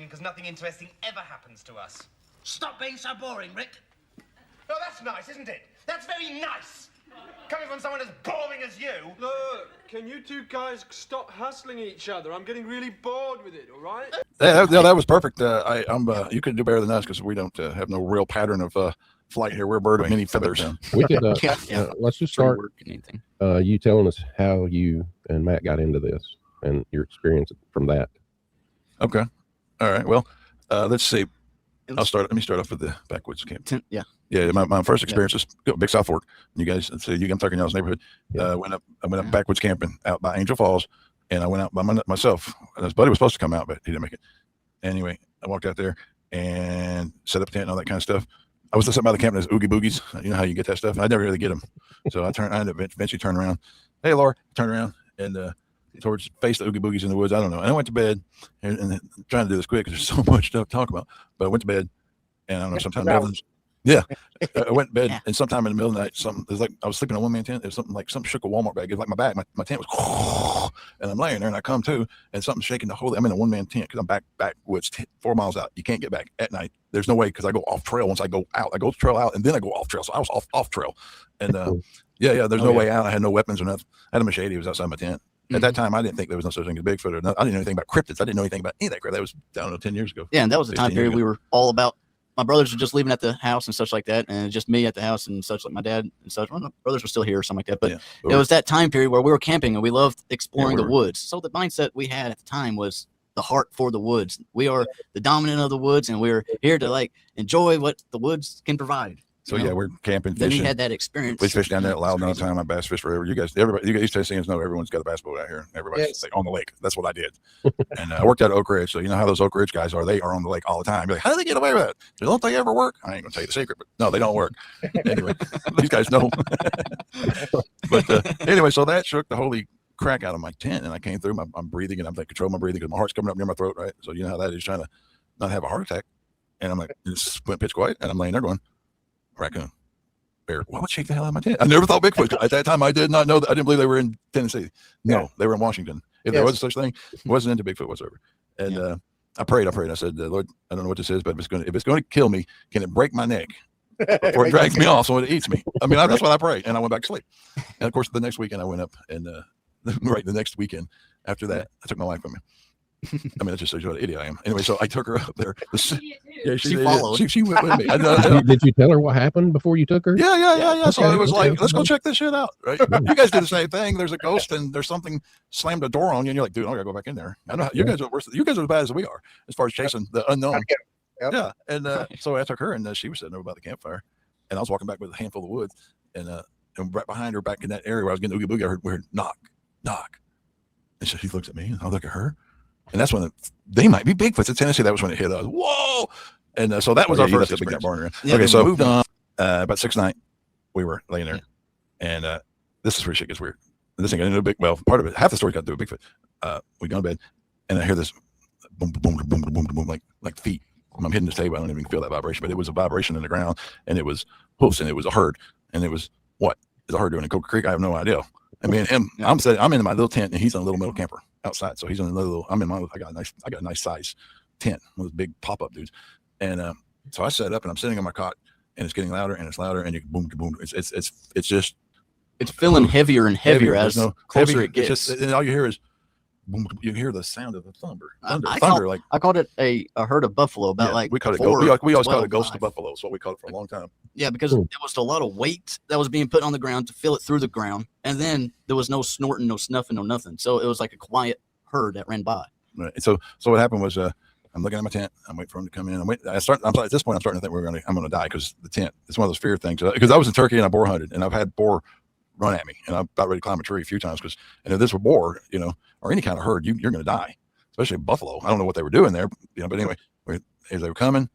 because nothing interesting ever happens to us. Stop being so boring, Rick. Oh, that's nice, isn't it? That's very nice. Coming from someone as boring as you. Look, can you two guys stop hassling each other? I'm getting really bored with it, all right? Yeah, that was perfect. You could do better than us because we don't have no real pattern of flight here. We're a bird of many feathers. We could let's just start. You telling us how you and Matt got into this and your experience from that. Okay. All right. Well, let's see. Let me start off with the backwoods camp. Yeah. My first experience was Big South Fork. You guys, so I'm talking y'all's neighborhood. I went up backwoods camping out by Angel Falls, and I went out by myself. His buddy was supposed to come out, but he didn't make it. Anyway, I walked out there and set up a tent and all that kind of stuff. I was sitting by the camp and there's oogie boogies. You know how you get that stuff. And I never really get them. So I ended up eventually turn around. Hey, Laura, turn around and face the oogie boogies in the woods. I don't know. And I went to bed and trying to do this quick because there's so much stuff to talk about. But I went to bed and I don't know, sometime I went to bed and sometime in the middle of the night, something it was like I was sleeping in a one-man tent. It was something like something shook a Walmart bag. It was like my back, my tent was, and I'm laying there and I come to and something's shaking the whole. I'm in a one-man tent because I'm backwoods 4 miles out. You can't get back at night. There's no way because I go off trail once I go out. I go trail out and then I go off trail. So I was off trail, and there's no way out. I had no weapons or nothing. I had a machete. It was outside my tent. At that time, I didn't think there was no such thing as Bigfoot or nothing. I didn't know anything about cryptids. I didn't know anything about any of that crap. That was, I don't know, 10 years ago. Yeah, and that was the time period we were all about. My brothers were just leaving at the house and such like that, and just me at the house and such, like my dad and such. Well, my brothers were still here or something like that, but it was that time period where we were camping and we loved exploring the woods. So the mindset we had at the time was the heart for the woods. We are the dominant of the woods, and we're here to enjoy what the woods can provide. So we're camping, then fishing. he had that experience. We fished down there at Loud all the time. I bass fish forever. You guys, East Tennesseans know everyone's got a bass boat out here. Everybody's on the lake. That's what I did. And I worked out at Oak Ridge. So you know how those Oak Ridge guys are. They are on the lake all the time. You're like, how do they get away with it? Don't they ever work? I ain't gonna tell you the secret, but no, they don't work. Anyway, these guys know. But anyway, so that shook the holy crack out of my tent, and I came through. I'm breathing, and I'm like, control my breathing because my heart's coming up near my throat, right? So you know how that is, trying to not have a heart attack. And I'm like, just went pitch quiet, and I'm laying there going, raccoon. Why would shake the hell out of my tent? I never thought Bigfoot. At that time, I did not know that. I didn't believe they were in Tennessee. No, they were in Washington. If there was such thing, wasn't into Bigfoot whatsoever. And I prayed. I said, Lord, I don't know what this is, but if it's going to kill me, can it break my neck before it drags me off so it eats me? I mean, that's what I prayed. And I went back to sleep. And of course, the next weekend I went up and the next weekend after that, I took my wife with me. I mean, that just shows you what an idiot I am. Anyway, so I took her up there. She followed. She went with me. Did you tell her what happened before you took her? Yeah. So it was like, let's go check this shit out. Right? You guys do the same thing. There's a ghost and there's something slammed a door on you, and you're like, dude, I gotta go back in there. I know you guys are worse. You guys are as bad as we are as far as chasing the unknown. Yeah. And so I took her, and she was sitting over by the campfire, and I was walking back with a handful of wood, and right behind her, back in that area where I was getting oogie boogie, I heard knock, and so she looks at me, and I look at her. And that's when they might be Bigfoots in Tennessee. That was when it hit us. Whoa! And so that was our first experience. Okay, so moved on. About 6 night, we were laying there, and this is where shit gets weird. This ain't gonna do part of it. Half the story got to do with Bigfoot. We go to bed, and I hear this boom, boom, boom, boom, boom, boom, like feet. I'm hitting this table. I don't even feel that vibration, but it was a vibration in the ground, and it was hoofs, and it was a herd, and it was what is a herd doing in Coca Creek? I have no idea. I mean, I'm in my little tent, and he's in a little metal camper outside. So he's in another little. I'm in my. I got a nice size tent, one of those big pop up dudes. And so I set up, and I'm sitting on my cot, and it's getting louder, and it's louder, and you boom, boom. It's just feeling heavier and heavier as closer it gets. And all you hear is boom. You hear the sound of the thunder. I called it a herd of buffalo. We called it. We always called it a ghost of buffalo. That's what we called it for a long time. Yeah, because there was a lot of weight that was being put on the ground to fill it through the ground, and then there was no snorting, no snuffing, no nothing. So it was like a quiet herd that ran by. Right. So what happened was, I'm looking at my tent. I'm waiting for him to come in. At this point, I'm starting to think I'm going to die because the tent. It's one of those fear things. Because I was in Turkey and I boar hunted, and I've had boar run at me, and I'm about ready to climb a tree a few times and if this were boar, or any kind of herd, you're going to die, especially buffalo. I don't know what they were doing there, but anyway, as they were coming,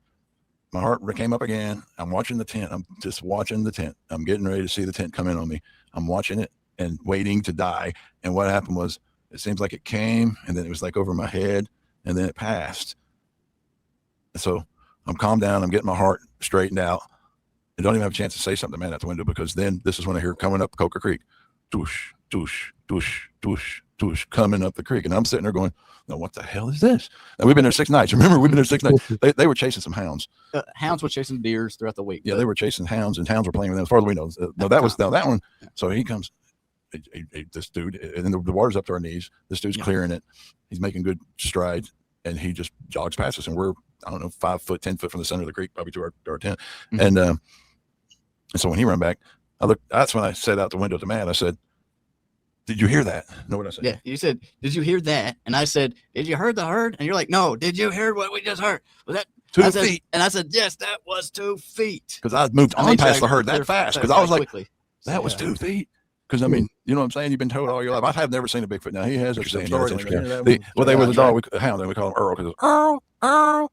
my heart came up again. I'm watching the tent. I'm just watching the tent. I'm getting ready to see the tent come in on me. I'm watching it and waiting to die. And what happened was, it seems like it came, and then it was like over my head, and then it passed. And so I'm calmed down. I'm getting my heart straightened out. I don't even have a chance to say something to man out the window, because then this is when I hear coming up Coca Creek, doosh, doosh, doosh, doosh, tush, coming up the creek. And I'm sitting there going, no, what the hell is this? And we've been there 6 nights. Remember, we've been there 6 nights. They were chasing some hounds. Hounds were chasing deers throughout the week. Yeah, they were chasing hounds, and hounds were playing with them. As far as we know, that one. So he comes, this dude, and the water's up to our knees. This dude's clearing it. He's making good strides, and he just jogs past us. And we're, I don't know, 5 foot, 10 foot from the center of the creek, probably to our tent. Mm-hmm. And so when he ran back, that's when I said out the window to Matt, I said, did you hear that? Know what I said? Yeah, you said, did you hear that? And I said, did you hear the herd? And you're like, no. Did you hear what we just heard? Was that 2 feet? And I said, yes, that was 2 feet. Because I moved on past the herd that fast. Because I was like, quickly. That was 2 feet. Because I mean, you know what I'm saying? You've been told all your life. I have never seen a Bigfoot. Now he has. They were the dog. We call him Earl because Earl.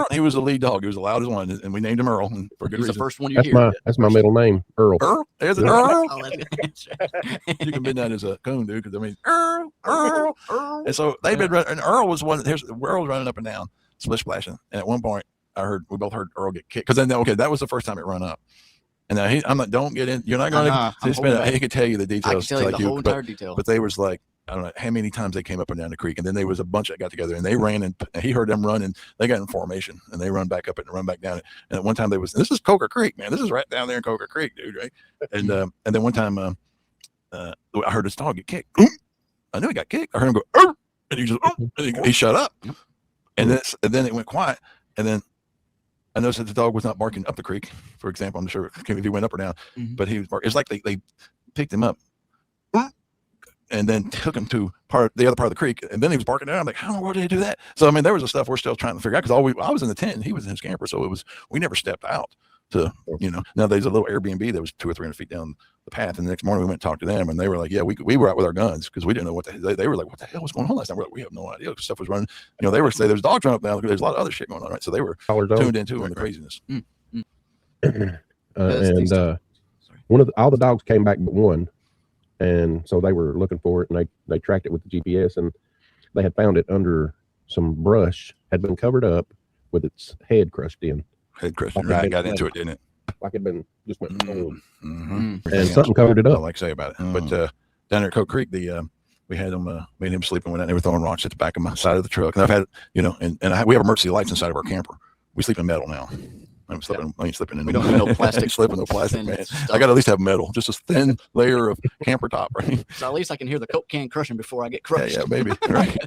He was the lead dog. He was the loudest one, and we named him Earl for good reason. The first one you hear. That's my middle name, Earl. Earl? Is it Earl? Oh, You can bend that as a coon, dude. Because I mean, Earl. And so they've been running. And Earl was one. Earl was running up and down, splish splashing. And at one point, we both heard Earl get kicked. Because then, that was the first time it run up. And now I'm like, don't get in. You're not going to. He could tell you the details. I can tell you the whole entire detail. But they was like, I don't know how many times they came up and down the creek, and then there was a bunch that got together, and they ran, and he heard them run, and they got in formation, and they run back up and run back down. And at one time this is Coker Creek, man. This is right down there in Coker Creek, dude, right? And then one time I heard this dog get kicked. I knew he got kicked. I heard him go, and he just and he shut up, and then it went quiet, and then I noticed that the dog was not barking up the creek, for example. I'm not sure if he went up or down, but he was barking. It's like they picked him up and then took him to the other part of the creek, and then he was barking down. I'm like, how in the world did he do that? So I mean, there was the stuff we're still trying to figure out, because I was in the tent and he was in his camper, so we never stepped out to, Now there's a little Airbnb that was 200 or 300 feet down the path, and the next morning we went and talked to them, and they were like, yeah, we were out with our guns because we didn't know what they were like, what the hell was going on last night? We're like, we have no idea. Stuff was running. They were saying there's dogs running up now. There's a lot of other shit going on, right? So they were tuned into on the craziness. All the dogs came back but one. And so they were looking for it, and they tracked it with the GPS, and they had found it under some brush, had been covered up with its head crushed in. Head crushed in, right? Got into it, didn't it? Like it went cold. And something covered it up. I like to say about it. But down there at Coke Creek, we had him, me and him sleeping one night. They were throwing rocks at the back of my side of the truck, and I've had, we have emergency lights inside of our camper. We sleep in metal now. I ain't slipping in. We don't have no plastic. Slipping no plastic, man. I got to at least have metal, just a thin layer of camper top, right? So at least I can hear the Coke can crushing before I get crushed. Yeah, maybe. Right.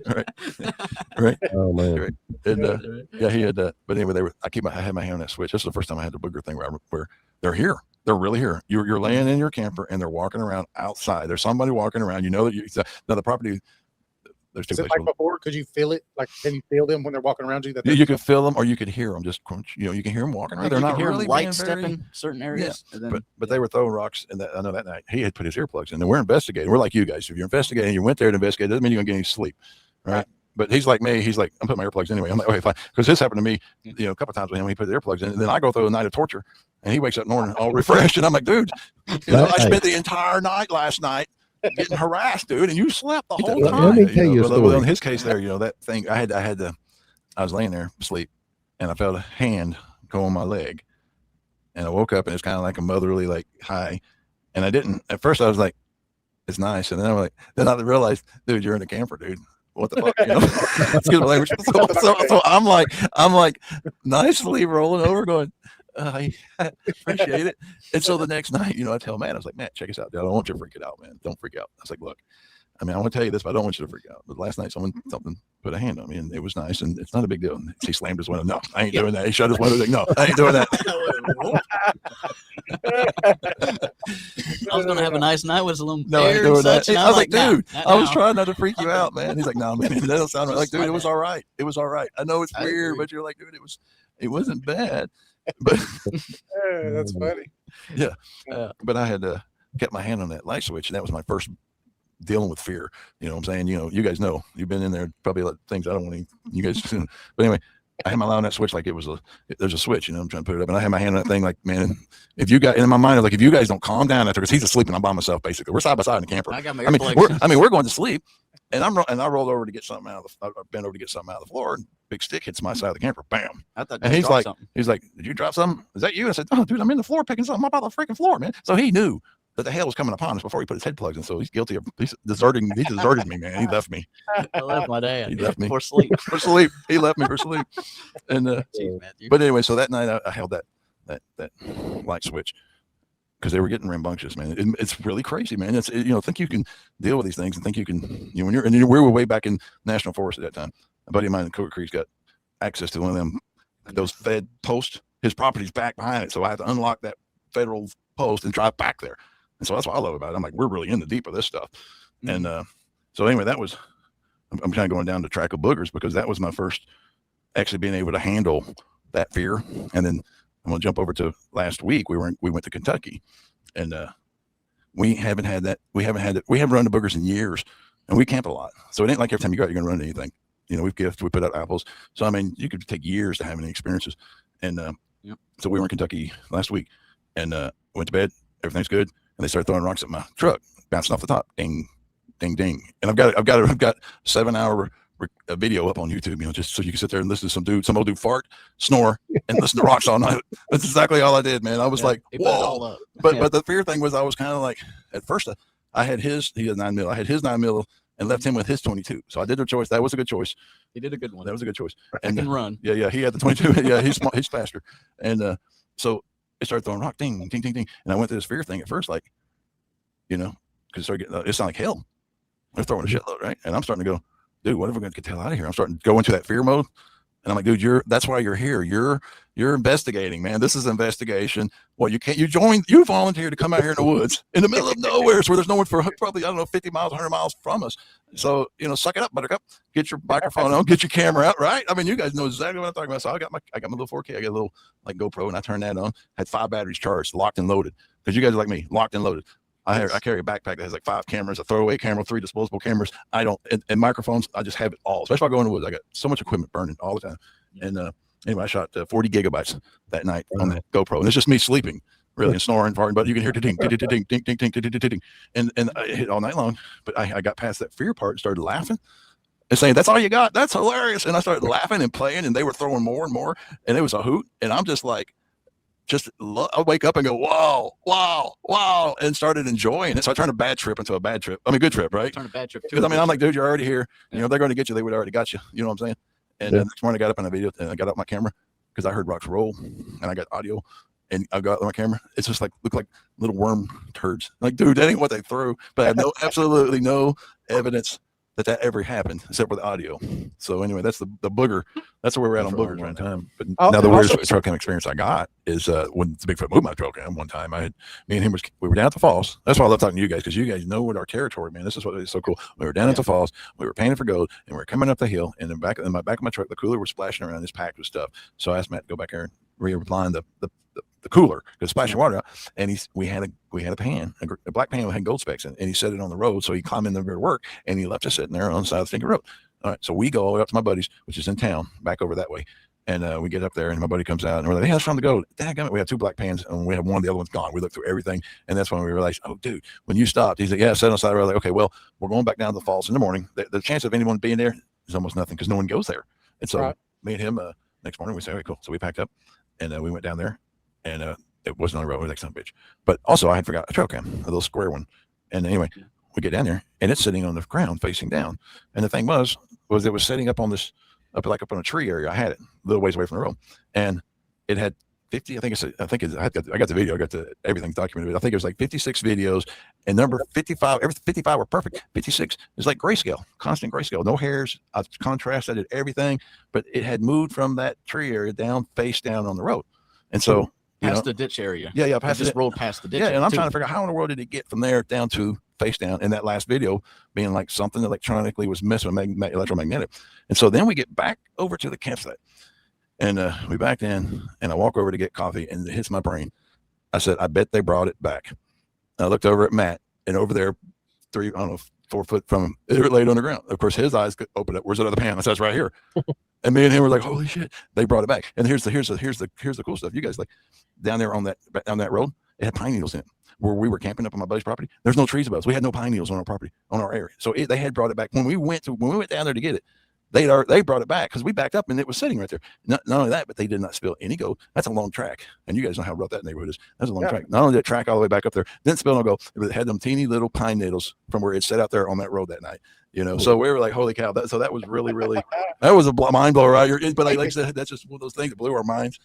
Oh man. Right. And he had. But anyway, I had my hand on that switch. This is the first time I had the booger thing where they're here. They're really here. You're laying in your camper and they're walking around outside. There's somebody walking around. That now the property. There's two places. Like before, could you feel it? Like, can you feel them when they're walking around you? You could feel them, or you could hear them. Just crunch. You can hear them walking around. They're not really light stepping certain areas. Yeah. And then, but they were throwing rocks. And I know that night he had put his earplugs in. And we're investigating. We're like you guys. If you're investigating, you went there to investigate. Doesn't mean you're gonna get any sleep, right? But he's like me. He's like, I'm putting my earplugs in anyway. I'm like, okay, fine. Because this happened to me, a couple of times with him. He put the earplugs in, and then I go through a night of torture, and he wakes up in the morning all refreshed, and I'm like, dude, I spent the entire night last night getting harassed, dude, and you slept the whole time. Let me tell you a story. In his case there, that thing, I was laying there asleep, and I felt a hand go on my leg, and I woke up, and it's kind of like a motherly, like, hi, and I didn't, at first I was like, it's nice, and then I'm like, then I realized, dude, you're in a camper, dude. What the fuck? Excuse my language. So I'm like nicely rolling over going, I appreciate it. And so the next night, I tell Matt, I was like, Matt, check us out. Dude, I don't want you to freak it out, man. Don't freak out. I was like, look, I want to tell you this, but I don't want you to freak out. But last night, something put a hand on me, and it was nice, and it's not a big deal. And he slammed his window. No, I ain't doing that. He shut his window. Like, no, I ain't doing that. I was gonna have a nice night with a little. No, I ain't doing that. I was like, dude, I was trying not to freak you out, man. He's like, no, man, that don't sound right. Like, dude, it was all right. It was all right. I know it's weird, but you're like, dude, it wasn't bad. But that's funny. Yeah, but I had kept my hand on that light switch, and that was my first dealing with fear. You know what I'm saying? You guys know. You've been in there, probably like things I don't want you guys to. But anyway, I had my eye on that switch like it was there's a switch, I'm trying to put it up, and I had my hand on that thing like, man, if you guys, in my mind, I was like, if you guys don't calm down after, because he's asleep and I'm by myself, basically. We're side by side in the camper. I got my we're going to sleep, and I rolled over to get something out of I bent over to get something out of the floor, and big stick hits my side of the camper, bam. And he's like, did you drop something? Is that you? I said, oh, dude, I'm in the floor picking something up out of the freaking floor, man. So he knew that the hell was coming upon us before he put his head plugs in. So he's guilty of he's deserted me, man. He left me. I left my dad. He left me for sleep. For sleep. He left me for sleep. And Jeez, Matthew. but anyway, so that night I held that light switch because they were getting rambunctious, man. It's really crazy, man. It's think you can deal with these things and think you can when we were way back in National Forest at that time. A buddy of mine in Coker Creek's got access to one of them those Fed posts. His property's back behind it, so I have to unlock that federal post and drive back there. And so that's what I love about it. I'm like, we're really in the deep of this stuff. And so anyway, I'm kind of going down the track of boogers because that was my first actually being able to handle that fear. And then I'm going to jump over to last week. We went to Kentucky, and we haven't had it. We haven't run the boogers in years, and we camp a lot. So it ain't like every time you go out, you're going to run into anything. We put out apples. So, I mean, you could take years to have any experiences. And so we were in Kentucky last week and went to bed. Everything's good. And they started throwing rocks at my truck, bouncing off the top. Ding, ding, ding. And I've got 7-hour video up on YouTube, just so you can sit there and listen to some old dude fart, snore, and listen to rocks all night. That's exactly all I did, man. I was like, whoa. But the fear thing was I was kind of like, at first I had he had 9mm. I had his 9mm and left him with his 22. So I did a choice. That was a good choice. He did a good one. That was a good choice. And can run. Yeah. He had the 22. Yeah, he's smart, he's faster. And so it started throwing rock, ding, ding, ding, ding. And I went through this fear thing at first, like, because it started getting, it sounded like hell. They're throwing a shitload, right? And I'm starting to go, dude, what if we're going to get the hell out of here? I'm starting to go into that fear mode. And I'm like, dude, that's why you're here. You're investigating, man. This is investigation. Well, you volunteered to come out here in the woods in the middle of nowhere, where there's no one for probably, 50 miles, 100 miles from us. So, suck it up, buttercup. Get your microphone on, get your camera out, right? I mean, you guys know exactly what I'm talking about. So I got my little 4K. I got a little GoPro, and I turned that on. Had 5 batteries charged, locked and loaded. Because you guys are like me, locked and loaded. I carry a backpack that has like 5 cameras, a throwaway camera, 3 disposable cameras. I don't, and microphones, I just have it all. Especially if I go in the woods, I got so much equipment burning all the time. And anyway, I shot 40 gigabytes that night on that GoPro. And it's just me sleeping, really, and snoring, farting, but you can hear ding, ding, ding, ding, ding, ding, ding, ding, ding. And I hit all night long. But I got past that fear part and started laughing and saying, that's all you got? That's hilarious. And I started laughing and playing, and they were throwing more and more. And it was a hoot. And I'm just like, I wake up and go, wow, and started enjoying it. So I turned a bad trip into a bad trip. I mean, good trip, right? Turned a bad trip too. Because I'm like, dude, you're already here. They're going to get you. They would already got you. You know what I'm saying? And next morning I got up on a video and I got out my camera because I heard rocks roll and I got audio and I got my camera. It's just looked like little worm turds. Like, dude, that ain't what they threw. But I had absolutely no evidence that ever happened except with audio. So anyway, that's the booger. That's where we're at on boogers right now. But now the weirdest trail cam experience I got is when the Bigfoot moved my trail cam one time. Me and him we were down at the falls. That's why I love talking to you guys, because you guys know what our territory, man. This is what is so cool. We were down at the falls. We were painting for gold, and we were coming up the hill. And in the back of my truck, the cooler was splashing around. It's packed with stuff. So I asked Matt to go back there and realign the cooler because splashing water out. And we had a pan, a black pan that had gold specks in it, and he set it on the road. So he climbed in there to work, and he left us sitting there on the side of the stinking road. All right, so we go all the way up to my buddy's, which is in town, back over that way. And we get up there, and my buddy comes out, and we're like, hey, that's from the gold. Daggum, we have 2 black pans, and we have one, the other one's gone. We looked through everything, and that's when we realized, oh, dude, when you stopped, he's like, yeah, set on the side of the road. Like, okay, well, we're going back down to the falls in the morning. The chance of anyone being there is almost nothing because no one goes there. And so me and him, next morning, we said, okay, cool. So we packed up, and we went down there, and it wasn't on the road. It was like some bitch. But also, I had forgot a trail cam, a little square one. And anyway, we get down there, and it's sitting on the ground facing down. And the thing was it was sitting up on this, up on a tree area. I had it a little ways away from the road, and it had 50. I got the video. I got everything documented. I think it was like 56 videos, and number 55. 55 were perfect. 56 is like grayscale, constant grayscale, no hairs. I contrasted, I did everything, but it had moved from that tree area down, face down on the road, and so. Past the ditch area. Yeah, past rolled past the ditch. Yeah, and I'm trying to figure out how in the world did it get from there down to face down in that last video being like something electronically was missing, electromagnetic. And so then we get back over to the campsite, and we backed in, and I walk over to get coffee, and it hits my brain. I said, I bet they brought it back. And I looked over at Matt, and over there, 4 foot from him, it laid on the ground. Of course, his eyes could open up. Where's that other pan? I said, it's right here. And me and him were like, holy shit, they brought it back. And here's the cool stuff. You guys, like, down there on that road, it had pine needles in it. Where we were camping up on my buddy's property, there's no trees above us. We had no pine needles on our property, on our area. So they had brought it back. When we went down there to get it, they brought it back because we backed up and it was sitting right there. Not only that, but they did not spill any gold. That's a long track, and you guys know how rough that neighborhood is. That's a long track. Not only did it track all the way back up there, didn't spill no gold. It had them teeny little pine needles from where it sat out there on that road that night. So we were like, holy cow! That was really, really, that was a mind blower, right? But like I said, that's just one of those things that blew our minds.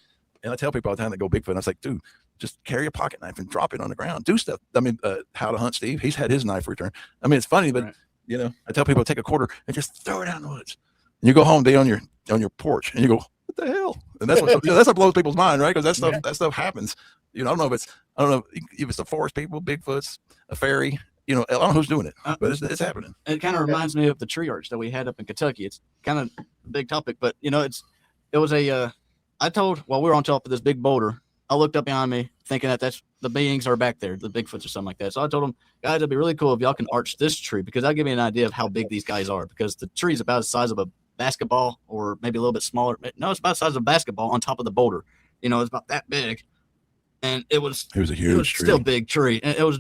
And I tell people all the time that go Bigfoot, and I was like, dude, just carry a pocket knife and drop it on the ground. Do stuff. I mean, How to Hunt Steve, he's had his knife returned. I mean, it's funny, but I tell people take a quarter and just throw it out in the woods. And you go home, day on your porch, and you go, what the hell? And that's what that's what blows people's mind, right? Because that stuff happens. I don't know if it's the forest people, Bigfoots, a fairy. I don't know who's doing it, but it's happening. It kind of reminds me of the tree arch that we had up in Kentucky. It's kind of a big topic, but it was I told while we were on top of this big boulder, I looked up behind me thinking that's the beings are back there, the Bigfoots or something like that. So I told them, guys, it'd be really cool if y'all can arch this tree because that'll give me an idea of how big these guys are because the tree's about the size of a basketball or maybe a little bit smaller. No, it's about the size of a basketball on top of the boulder. It's about that big. And it was a huge tree. Still big tree. And it was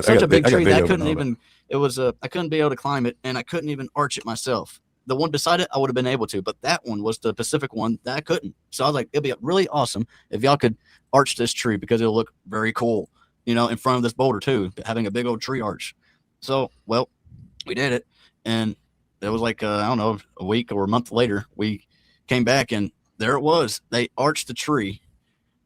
such a big tree that I couldn't even, I couldn't be able to climb it and I couldn't even arch it myself. The one beside it, I would have been able to, but that one was the Pacific one that I couldn't. So I was like, it'd be really awesome if y'all could arch this tree because it'll look very cool, in front of this boulder too, having a big old tree arch. So, well, we did it. And it was like, I don't know, a week or a month later, we came back and there it was. They arched the tree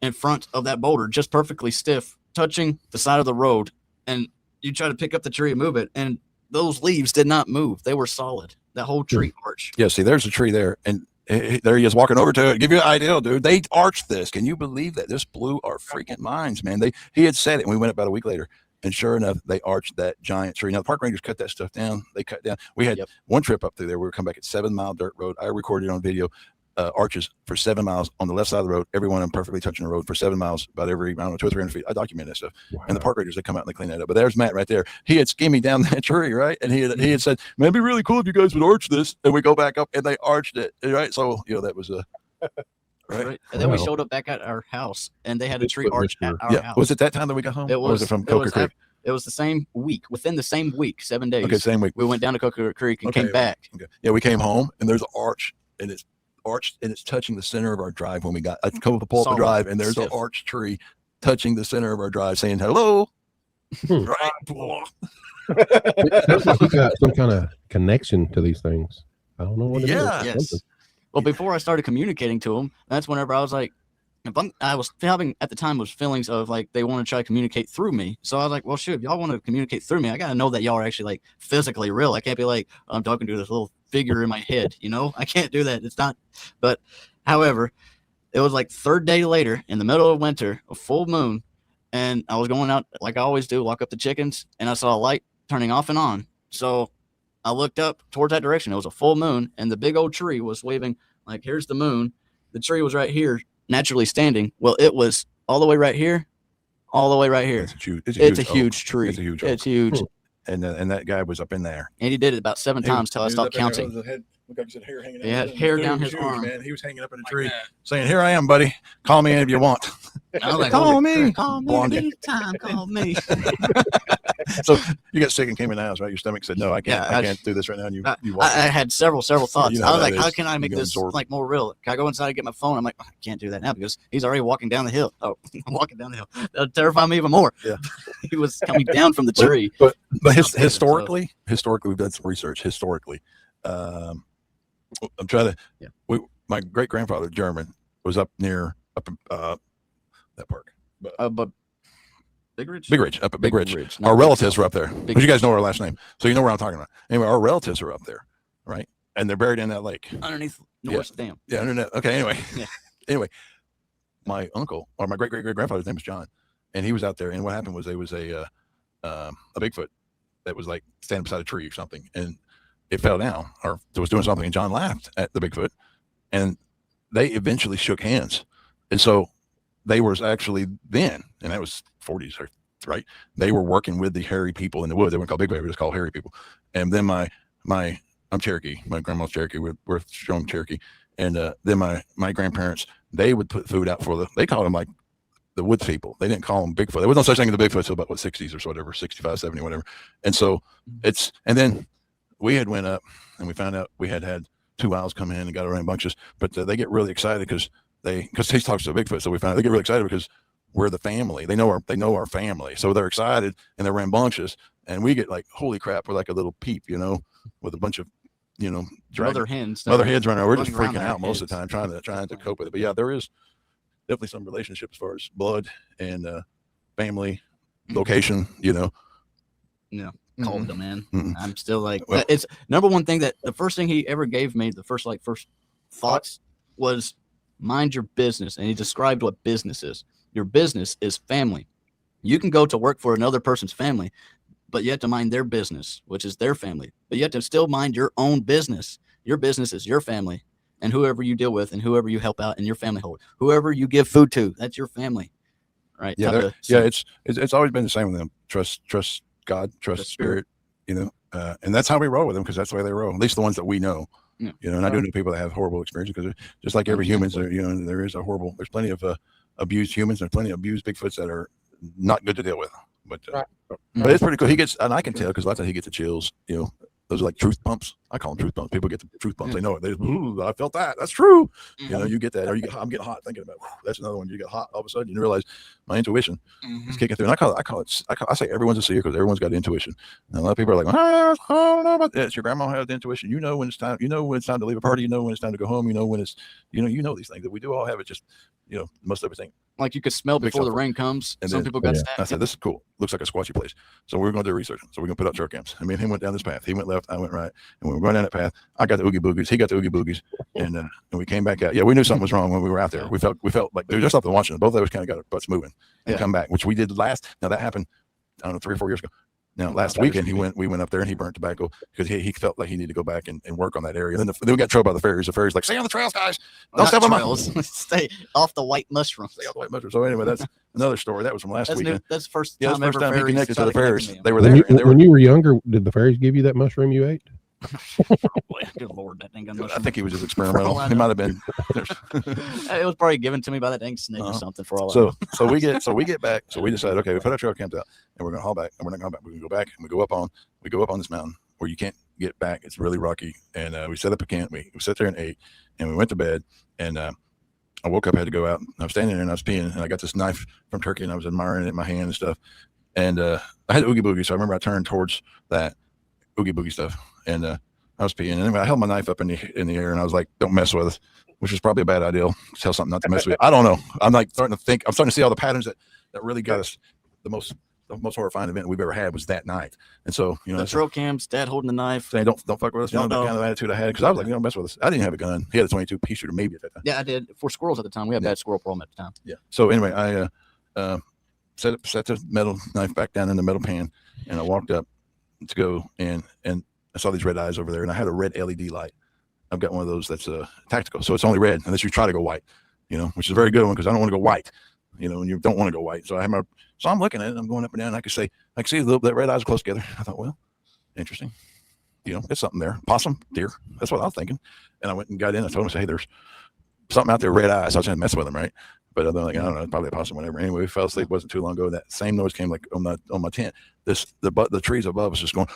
in front of that boulder, just perfectly stiff, touching the side of the road. And you try to pick up the tree and move it. And those leaves did not move. They were solid. That whole tree arch. Yeah, see, there's a tree there, and there he is walking over to it. Give you an idea, dude. They arched this. Can you believe that? This blew our freaking minds, man. He had said it, and we went about a week later, and sure enough, they arched that giant tree. Now, the park rangers cut that stuff down. They cut down. We had one trip up through there. We were coming back at 7 Mile Dirt Road. I recorded on video arches for 7 miles on the left side of the road. Every one of them perfectly touching the road for 7 miles, about every, 200 or 300 feet. I documented that stuff. Wow. And the park rangers, they come out and they clean that up. But there's Matt right there. He had skimmed down that tree, right? And he had said, man, it'd be really cool if you guys would arch this. And we go back up and they arched it, right? So, that was right. And then we showed up back at our house and they had a tree arch at our house. Was it that time that we got home? It was. Or was it from Coker Creek? It was the same week, within the same week, 7 days. Okay, same week. We went down to Coker Creek and came back. Okay. Yeah, we came home and there's an arch and it's arched and it's touching the center of our drive when we got I come up the pull up the drive and there's an arch tree touching the center of our drive saying hello. Right. Sounds like you got some kind of connection to these things. I don't know what it is. Yes. Well, before I started communicating to them, that's whenever I was like, I was having at the time was feelings of like they want to try to communicate through me. So I was like, well, shoot, if y'all want to communicate through me, I got to know that y'all are actually like physically real. I can't be like, I'm talking to this little figure in my head, I can't do that. It's not. But however, it was like third day later in the middle of winter, a full moon. And I was going out like I always do, lock up the chickens. And I saw a light turning off and on. So I looked up towards that direction. It was a full moon and the big old tree was waving like, here's the moon. The tree was right here, naturally standing. Well, it was all the way right here, all the way right here. It's a huge tree. It's a huge. It's huge. And that guy was up in there. And he did it about 7 times till I stopped counting. Look like he said hair hanging out. He had hair down his arm. Man, he was hanging up in a tree, saying, "Here I am, buddy. Call me if you want." I was like, call me anytime. Call me. So you got sick and came in the house, right? Your stomach said, "No, I can't. I can't do this right now." And you I had several thoughts. I was like, "How can I make this absorbed. like more real? Can I go inside and get my phone?" I'm like, I can't do that now because he's already walking down the hill. Oh, I'm walking down the hill. That'll terrify me even more. Yeah, he was coming down from the tree. But historically, we've done some research. Historically, I'm trying to. Yeah. My great grandfather German was up near that park, but Big Ridge, up at Big Ridge. Our relatives were up there. But you guys know our last name, so you know where I'm talking about. Anyway, our relatives are up there, right? And they're buried in that lake underneath North Dam. Yeah, underneath. Okay, anyway, anyway, my uncle or my great grandfather's name was John, and he was out there. And what happened was there was a Bigfoot that was like standing beside a tree or something, and it fell down or it was doing something. And John laughed at the Bigfoot, and they eventually shook hands, and so. They was actually then, and that was 40s, right? They were working with the hairy people in the woods. They weren't called Bigfoot, they were just called hairy people. And then I'm Cherokee. My grandma's Cherokee. We're strong Cherokee. And then my grandparents, they would put food out for they called them like the woods people. They didn't call them Bigfoot. There was no such thing as the Bigfoot until about 60s or whatever, 65, 70, whatever. And so and then we had went up and we found out we had 2 owls come in and got around bunches, but they get really excited because he talks to Bigfoot, so we found they get really excited because we're the family. They know our family, so they're excited and they're rambunctious, and we get like, holy crap, we're like a little peep, with a bunch of mother hens running around. We're just freaking out most of the time trying to cope with it. But yeah, there is definitely some relationship as far as blood and family, location. Yeah. Called them, man. Mm-mm. I'm still like, it's number one thing that the first thing he ever gave me, the first thoughts was mind your business. And he described what business is. Your business is family. You can go to work for another person's family, but you have to mind their business, which is their family. But you have to still mind your own business. Your business is your family and whoever you deal with and whoever you help out in your family hole. Whoever you give food to, that's your family. Right. Yeah. It's always been the same with them. Trust God, trust spirit, and that's how we roll with them, because that's the way they roll. At least the ones that we know, and I do know people that have horrible experiences, because just like every human, there's plenty of abused humans. There's plenty of abused Bigfoots that are not good to deal with. But it's pretty cool. He gets, and I can tell because a lot of times he gets the chills. Those are like truth bumps. I call them truth bumps. People get the truth bumps. They know it. They just, ooh, I felt that. That's true. You get that. Or I'm getting hot thinking about. That's another one. You get hot all of a sudden. You realize my intuition is kicking through. And I say everyone's a seer because everyone's got intuition. And a lot of people are like, I don't know about this. Your grandma has the intuition. You know when it's time. You know when it's time to leave a party. You know when it's time to go home. You know when it's. You know these things that we do all have. It just most everything. Like you could smell before the rain comes. And some people got stabbed. I said, this is cool. Looks like a squatchy place. So we're going to do research. So we're going to put out trail cams. And me and him went down this path. He went left. I went right. And we were going down that path. I got the oogie boogies. He got the oogie boogies. And we came back out. Yeah, we knew something was wrong when we were out there. We felt like there was just something watching. Both of us kind of got our butts moving and come back, which we did last. Now that happened, I don't know, 3 or 4 years ago. Now, last weekend, we went up there and he burnt tobacco because he felt like he needed to go back and work on that area. And then we got trouble by the fairies. The fairies like, stay on the trails, guys. Don't step on my stay off the white mushrooms. Stay off the white mushrooms. So anyway, that's another story. That was from last weekend. That's the first time ever he connected to the fairies. They were there. When you were younger, did the fairies give you that mushroom you ate? Good Lord, that thing got I think he was just experimental. He might have been. It was probably given to me by that dang snake or something. For all so we get back. So we decided, okay, we put our trail camps out, and we're gonna haul back. And we're not going back. We're gonna go back and we go up on this mountain where you can't get back. It's really rocky. And we set up a camp. We sat there and ate, and we went to bed. And I woke up, I had to go out. And I was standing there and I was peeing, and I got this knife from Turkey, and I was admiring it in my hand and stuff. And I had Oogie Boogie, so I remember I turned towards that Oogie Boogie stuff, and I was peeing. And anyway, I held my knife up in the air, and I was like, "Don't mess with us," which was probably a bad idea. Tell something not to mess with. I don't know. I'm like starting to think. I'm starting to see all the patterns that really got us. The most horrifying event we've ever had was that night. And so the trail cams, Dad holding the knife, saying, "Don't fuck with us." The kind of attitude I had, because I was like, "Don't mess with us." I didn't have a gun. He had a 22 pea shooter maybe at that time. Yeah, I did. For squirrels at the time, we had bad squirrel problem at the time. Yeah. So anyway, I set the metal knife back down in the metal pan, and I walked up to go and I saw these red eyes over there, and I had a red LED light. I've got one of those that's tactical, so it's only red unless you try to go white, which is a very good one because I don't want to go white, and you don't want to go white. So I'm looking at it, I'm going up and down, and I can see that red eyes are close together. I thought, well, interesting, there's something there. Possum, deer, that's what I was thinking. And I went and got in. I told him, hey, there's something out there, red eyes. I was trying to mess with him, right? But I'm like, I don't know, probably a possum, whatever. Anyway, we fell asleep. It wasn't too long ago. That same noise came like on my tent. The trees above us just going,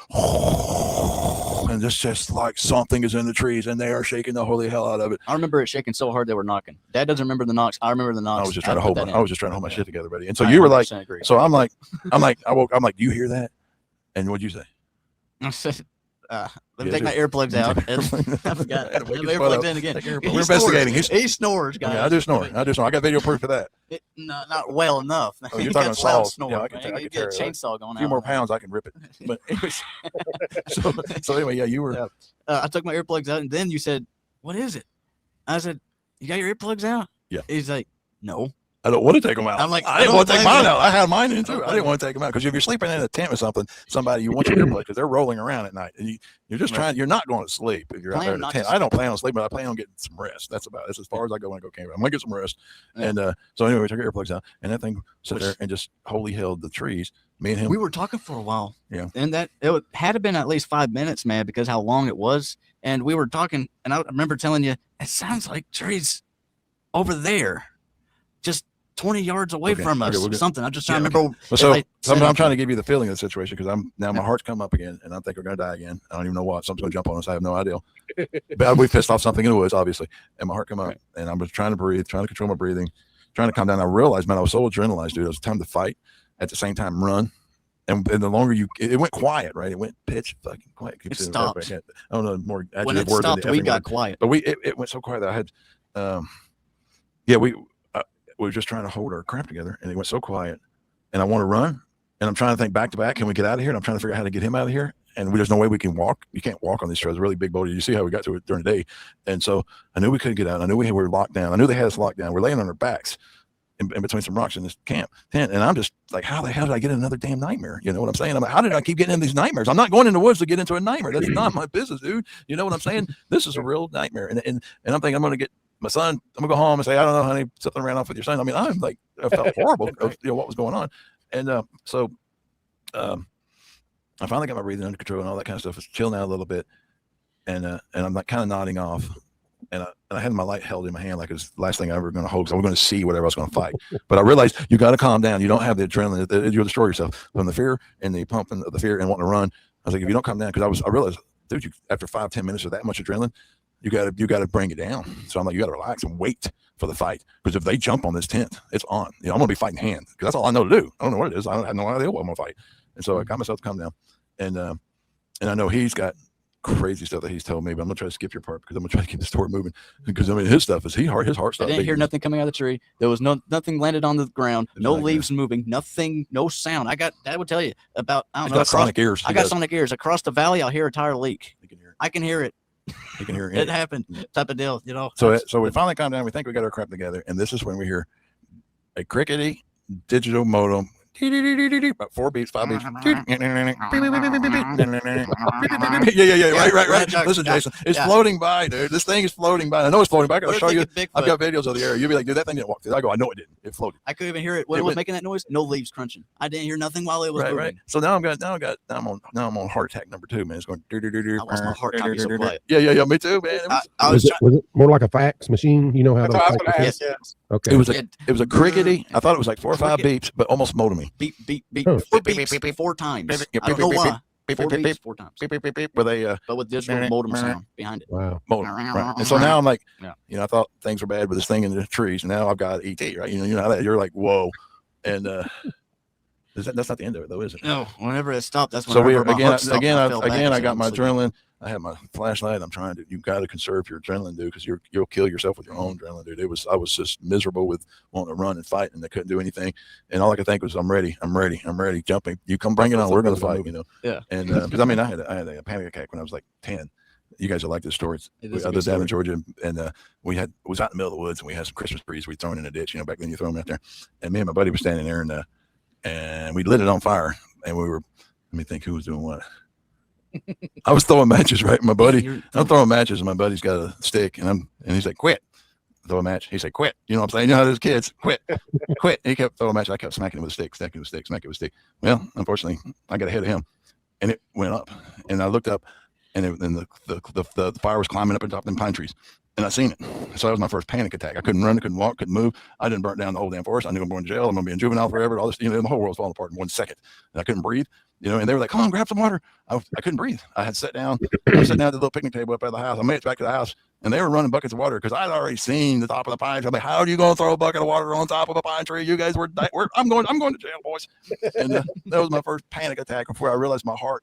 and it's just like something is in the trees, and they are shaking the holy hell out of it. I remember it shaking so hard they were knocking. Dad doesn't remember the knocks. I remember the knocks. I was just trying to hold my shit together, buddy. And so you were like, agree. So I'm like, I woke. I'm like, do you hear that? And what'd you say? I said, let me take my earplugs out. I forgot. I have earplugs in again. We're investigating. He snores, guys. Yeah, I do snore. I got video proof of that. Not well enough. Oh, you're talking about snore. Yeah, I can get a chainsaw going. A few more pounds, I can rip it. But anyways, so anyway, yeah, you were. I took my earplugs out, and then you said, "What is it?" I said, "You got your earplugs out?" Yeah. He's like, "No." I don't want to take them out. I'm like, I didn't want to take mine out. I had mine in too. I didn't want to take them out because if you're sleeping in a tent or something, you want your earplugs because they're rolling around at night, and you're just trying. You're not going to sleep if you're out there in a tent. I don't plan on sleeping, but I plan on getting some rest. That's as far as I go when I go camping. I'm gonna get some rest. Yeah. And so anyway, we took our earplugs out, and that thing sat there and just wholly held the trees. Me and him. We were talking for a while. Yeah. And that it had to been at least 5 minutes, man, because how long it was. And we were talking, and I remember telling you, it sounds like trees over there, just 20 yards away from us. Okay, Something. I'm just trying to remember. Well, so I'm trying to give you the feeling of the situation because my heart's come up again, and I think we're going to die again. I don't even know what. Something's going to jump on us. I have no idea. But we pissed off something in the woods, obviously, and my heart come up, and I'm just trying to breathe, trying to control my breathing, trying to calm down. I realized, man, I was so adrenalized, dude. It was time to fight, at the same time run. And the longer it went quiet, right? It went pitch fucking quiet. It stopped. I don't know more adjective When it word stopped, we got quiet. But it went so quiet that I had, we were just trying to hold our crap together, and it went so quiet. And I want to run, and I'm trying to think back to back. Can we get out of here? And I'm trying to figure out how to get him out of here. And there's no way we can walk. You can't walk on these trails. Really big boulder. You see how we got to it during the day. And so I knew we couldn't get out. I knew we were locked down. I knew they had us locked down. We're laying on our backs in between some rocks in this tent. And I'm just like, how the hell did I get in another damn nightmare? You know what I'm saying? I'm like, how did I keep getting in these nightmares? I'm not going in the woods to get into a nightmare. That's not my business, dude. You know what I'm saying? This is a real nightmare. And I'm thinking I'm going to get my son. I'm gonna go home and say, I don't know, honey, something ran off with your son. I mean, I felt horrible of what was going on. And so I finally got my breathing under control and all that kind of stuff. It's chilling out a little bit. And I'm like kind of nodding off. And I had my light held in my hand like it was the last thing I ever going to hold because I was going to see whatever I was going to fight. But I realized you got to calm down. You don't have the adrenaline. You'll destroy yourself from the fear and the pumping of the fear and wanting to run. I was like, if you don't calm down, because I realized, dude, after 5-10 minutes of that much adrenaline, you got to bring it down. So I'm like, you got to relax and wait for the fight. Because if they jump on this tent, it's on. I'm going to be fighting hands because that's all I know to do. I don't know what it is. I have no idea what I'm going to fight. And so I got myself to calm down. And I know he's got crazy stuff that he's told me, but I'm gonna try to skip your part because I'm gonna try to keep the story moving. Because I mean, his stuff is his heart stuff. I didn't hear nothing coming out of the tree. There was nothing landed on the ground. No leaves moving. Nothing. No sound. That would tell you about. I don't know. Sonic ears. I got sonic ears. Across the valley, I'll hear a tire leak. I can hear it. You can hear it. It happened. Type of deal. You know. So we finally calm down. We think we got our crap together, and this is when we hear a crickety digital modem. About 4 beats, 5 beats. Yeah. Right. Listen, Jason, it's floating by, dude. This thing is floating by. I know it's floating by. I gotta show you. I've got videos of the area. You'll be like, dude, that thing didn't walk through. I go, I know it didn't. It floated. I couldn't even hear it. When it was making that noise, no leaves crunching. I didn't hear nothing while it was moving. Right. So now I'm on heart attack number 2, man. It's going. I lost my heart time. So quiet. Yeah. Me too, man. Was it more like a fax machine? You know how Yes. Okay. It was a crickety. I thought it was like 4 or 5 beeps, but almost modem-y. Beep. 4 beeps, 4 times. I don't know why. 4 beeps, 4 times. But with digital modem sound behind it. Wow. Modem, right. And so now I'm like, I thought things were bad with this thing in the trees, and now I've got ET, right? You know how that you're like, whoa, and that's not the end of it though, is it? No. Whenever it stopped, that's when. So I got my adrenaline. I had my flashlight. You got to conserve your adrenaline, dude, because you'll kill yourself with your own adrenaline, dude. I was just miserable with wanting to run and fight, and I couldn't do anything. And all I could think was, I'm ready, jumping. You come bring it on. We're going to fight, you know? Yeah. And because I had a panic attack when I was like 10. You guys will like this story. I lived down in Georgia, and we was out in the middle of the woods, and we had some Christmas trees we'd thrown in a ditch. You know, back then you throw them out there. And me and my buddy were standing there, and we lit it on fire, and we were. Let me think, who was doing what? I was throwing matches, right? My buddy, I'm throwing matches, and my buddy's got a stick, and he's like, quit. Throw a match. He said, quit. You know what I'm saying? You know how those kids quit. He kept throwing matches. I kept smacking him with a stick, smacking with a stick. Well, unfortunately, I got ahead of him, and it went up. And I looked up, and the fire was climbing up on top of them pine trees, and I seen it. So that was my first panic attack. I couldn't run, I couldn't walk, couldn't move. I didn't burn down the whole damn forest. I knew I'm going to jail. I'm going to be in juvenile forever. All this, the whole world's falling apart in 1 second. And I couldn't breathe. And they were like, come on, grab some water. I couldn't breathe. I had sat down. I was sitting down at the little picnic table up at the house. I made it back to the house, and they were running buckets of water because I'd already seen the top of the pine tree. I'm like, how are you going to throw a bucket of water on top of a pine tree? You guys I'm going to jail, boys. And that was my first panic attack before I realized my heart,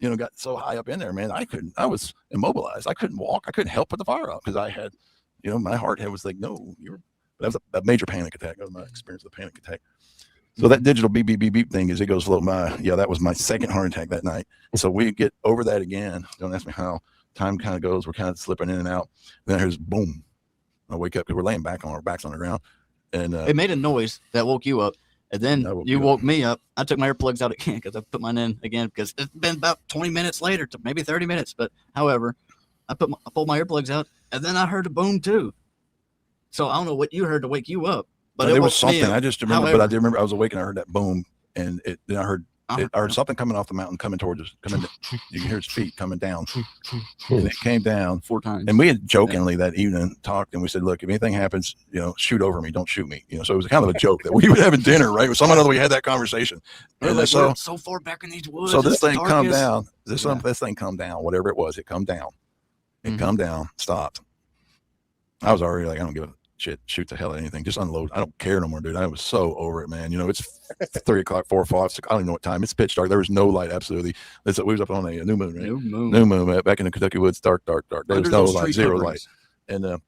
got so high up in there, man. I was immobilized. I couldn't walk. I couldn't help put the fire out because I had, my heart was like, no, that was a major panic attack. That was my experience with a panic attack. So that digital beep, beep, beep, beep thing as it goes floating by. Yeah, that was my second heart attack that night. So we get over that again. Don't ask me how. Time kind of goes. We're kind of slipping in and out. And then here's boom. I wake up because we're laying back on our backs on the ground. And it made a noise that woke you up. And then you woke me up. I took my earplugs out again because I put mine in again because it's been about 20 minutes later, to maybe 30 minutes. But however, I pulled my earplugs out, and then I heard a boom too. So I don't know what you heard to wake you up. But there was something. I just remember, I did remember I was awake and I heard that boom, and then I heard or something coming off the mountain, coming towards us. You can hear his feet coming down, and it came down 4 times. And we had jokingly that evening talked, and we said, "Look, if anything happens, shoot over me, don't shoot me." So it was kind of a joke that we would have dinner, right? With someone else, we had that conversation. And like, so far back in these woods. So this thing come down. This thing come down. Whatever it was, it come down. It come down. Stopped. I was already like, I don't give a shit. Shoot the hell at anything. Just unload. I don't care no more, dude. I was so over it, man. It's 3 o'clock, 4 o'clock. I don't even know what time. It's pitch dark. There was no light. Absolutely. We was up on a new moon, right? New moon back in the Kentucky woods. Dark. There was no light, zero light. And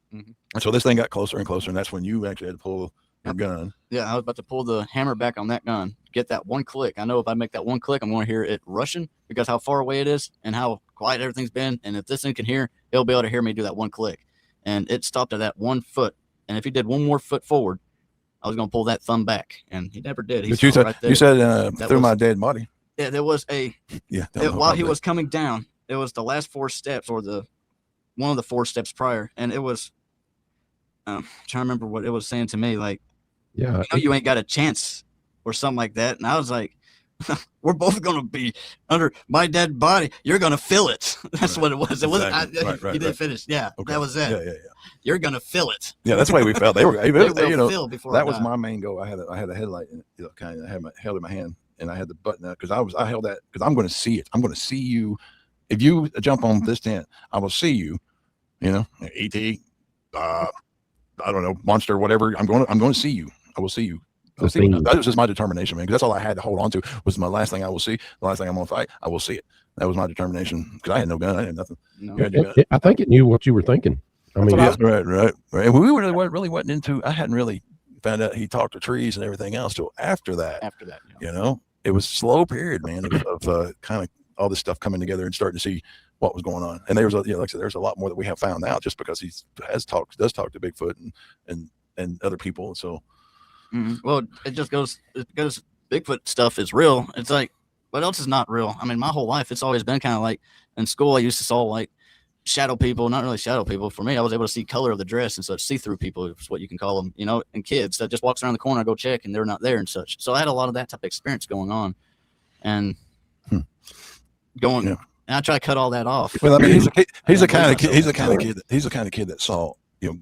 so this thing got closer and closer, and that's when you actually had to pull your gun. Yeah, I was about to pull the hammer back on that gun. Get that one click. I know if I make that one click, I'm going to hear it rushing because how far away it is and how quiet everything's been. And if this thing can hear, it'll be able to hear me do that one click. And it stopped at that 1 foot. And if he did one more foot forward, I was going to pull that thumb back. And he never did. But you said through my dead body. Yeah, there was while he was coming down, it was the last 4 steps or one of the 4 steps prior. And it was, trying to remember what it was saying to me. Like, you ain't got a chance or something like that. And I was like, we're both going to be under my dead body. You're going to feel it. That's what it was. It wasn't. He didn't finish. Yeah, okay. That was it. Yeah. You're going to feel it. Yeah, that's the way we felt. They were, feel before that was my main goal. I had a headlight, kind of held in my hand, and I had the button out because I held that because I'm going to see it. I'm going to see you. If you jump on this tent, I will see you. ET, I don't know, monster, whatever. I'm going to see you. I will see you. That was just my determination, man. Because that's all I had to hold on to was my last thing I will see. The last thing I'm going to fight, I will see it. That was my determination because I had no gun. I had nothing. No. I think it knew what you were thinking. I mean, right. And we really wasn't into. I hadn't really found out he talked to trees and everything else till after that. It was a slow period, man, of kind of all this stuff coming together and starting to see what was going on. And there was, like I said, there's a lot more that we have found out just because he does talk to Bigfoot and other people. So. Well, it just goes because Bigfoot stuff is real. It's like, what else is not real? I mean, my whole life, it's always been kind of like in school. I used to saw like shadow people, not really shadow people. For me, I was able to see color of the dress and such. See-through people is what you can call them, and kids that just walks around the corner, I go check and they're not there and such. So I had a lot of that type of experience going on and and I try to cut all that off. Well, I mean, he's the kind of kid that saw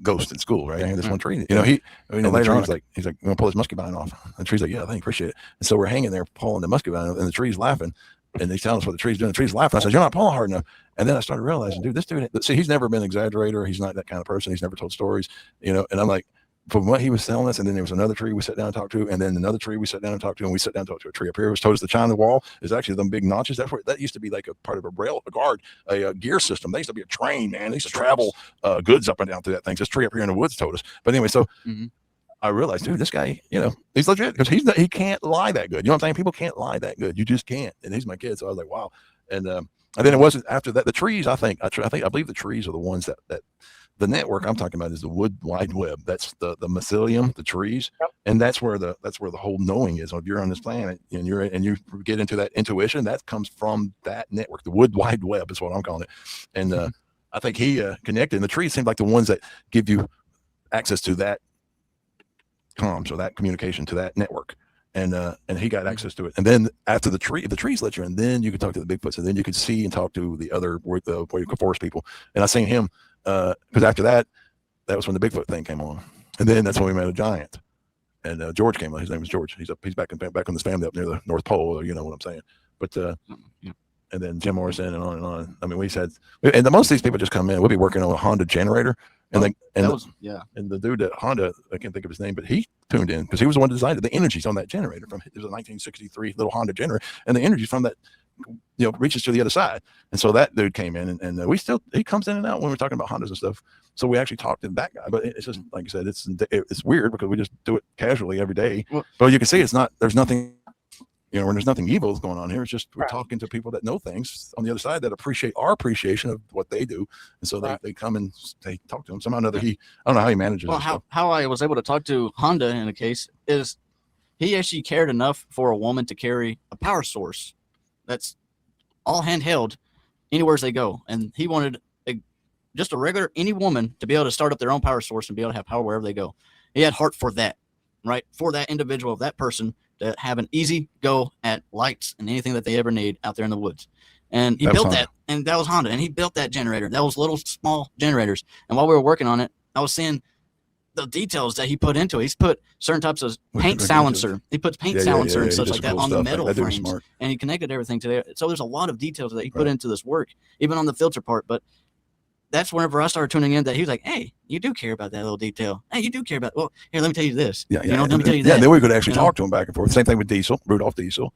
ghost in school, right? I had this one tree. Later on, he's like, "I'm gonna pull this muscovine off." And the tree's like, "Yeah, I appreciate it." And so we're hanging there pulling the muscovine, and the tree's laughing, and he's telling us what the tree's doing. The tree's laughing. I said, "You're not pulling hard enough." And then I started realizing, dude, this dude. See, he's never been an exaggerator. He's not that kind of person. He's never told stories, And I'm like, from what he was telling us, and then there was another tree we sat down and talked to, and then another tree we sat down and talked to, and we sat down and talked to a tree up here. It was told us the China wall is actually them big notches. That used to be like a part of a gear system. They used to be a train, man. They used to travel goods up and down through that thing. This tree up here in the woods told us. But anyway, so I realized, dude, this guy, he's legit because he can't lie that good. You know what I'm saying? People can't lie that good. You just can't. And he's my kid, so I was like, wow. And then it wasn't after that. The trees, I believe the trees are the ones that the network I'm talking about is the wood wide web. That's the mycelium, the trees, and that's where the whole knowing is. If you're on this planet and you get into that intuition, that comes from that network. The wood wide web is what I'm calling it. And I think he connected. And the trees seem like the ones that give you access to that comms or that communication to that network. And he got access to it. And then after the trees let you in, then you could talk to the Bigfoots, and then you could see and talk to the other forest people. And I seen him. Because after that was when the Bigfoot thing came on, and then that's when we met a giant, and George came on. His name was George. He's back on this family up near the North Pole. You know what I'm saying? But and then Jim Morrison and on and on. I mean, most of these people just come in. We'll be working on a Honda generator, and the dude at Honda, I can't think of his name, but he tuned in because he was the one that designed it. The energy's on that generator it was a 1963 little Honda generator, and the energy's from that. Reaches to the other side. And so that dude came in and he comes in and out when we're talking about Hondas and stuff. So we actually talked to that guy, but it's just, like I said, it's weird because we just do it casually every day. Well, but you can see there's nothing, when there's nothing evil going on here. It's just, we're talking to people that know things on the other side that appreciate our appreciation of what they do. And so they come and they talk to him somehow or another. I don't know how he manages. Well, how I was able to talk to Honda in the case is he actually cared enough for a woman to carry a power source that's all handheld anywhere they go. And he wanted just a regular, any woman to be able to start up their own power source and be able to have power wherever they go. He had heart for that, right? For that individual, that person to have an easy go at lights and anything that they ever need out there in the woods. And he That was built Honda. that, and that was Honda. And he built that generator. That was little small generators. And while we were working on it, I was seeing the details that he put into it. He's put certain types of paint silencer. He puts paint silencer and such like that on the metal frames, and he connected everything to there. So there's a lot of details that he put into this work, even on the filter part. But that's whenever I started tuning in that he was like, "Hey, you do care about that little detail. Hey, you do care about. Well, here, let me tell you this. Yeah, let me tell you that. Yeah, then we could actually talk to him back and forth. Same thing with Diesel, Rudolph Diesel,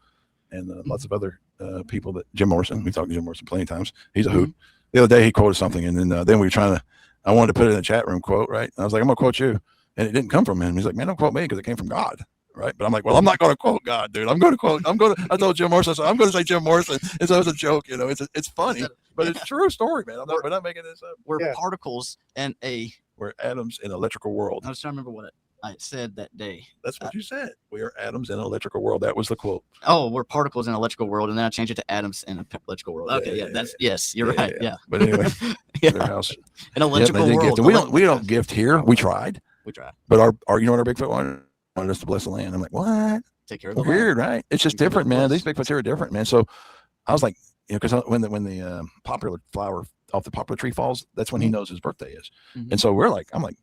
and lots of other people that Jim Morrison. We talked to Jim Morrison plenty of times. He's a hoot. The other day he quoted something, and then we were trying to. I wanted to put it in the chat room quote, right? And I was like, I'm gonna quote you, and it didn't come from him. He's like, man, don't quote me because it came from God, right? But I'm like, well, I'm not going to quote God, dude. I told Jim Morrison, I'm going to say Jim Morrison. It's always a joke, it's funny, but it's a true story, man. We're not making this up. We're particles and we're atoms in an electrical world. I was trying to remember what I said that day. That's what you said. We are atoms in an electrical world. That was the quote. Oh, we're particles in an electrical world, and then I changed it to atoms in an electrical world. Okay, yes, you're right. Yeah. But anyway, their house. An electrical world. Gift. We don't gift here. We tried. But our you know what our Bigfoot wanted us to bless the land. I'm like, what? Take care of the weird, land. Right? It's just different, man. These Bigfoots here are different, man. So I was like, because when the popular flower off the popular tree falls, that's when he knows his birthday is. And so I'm like,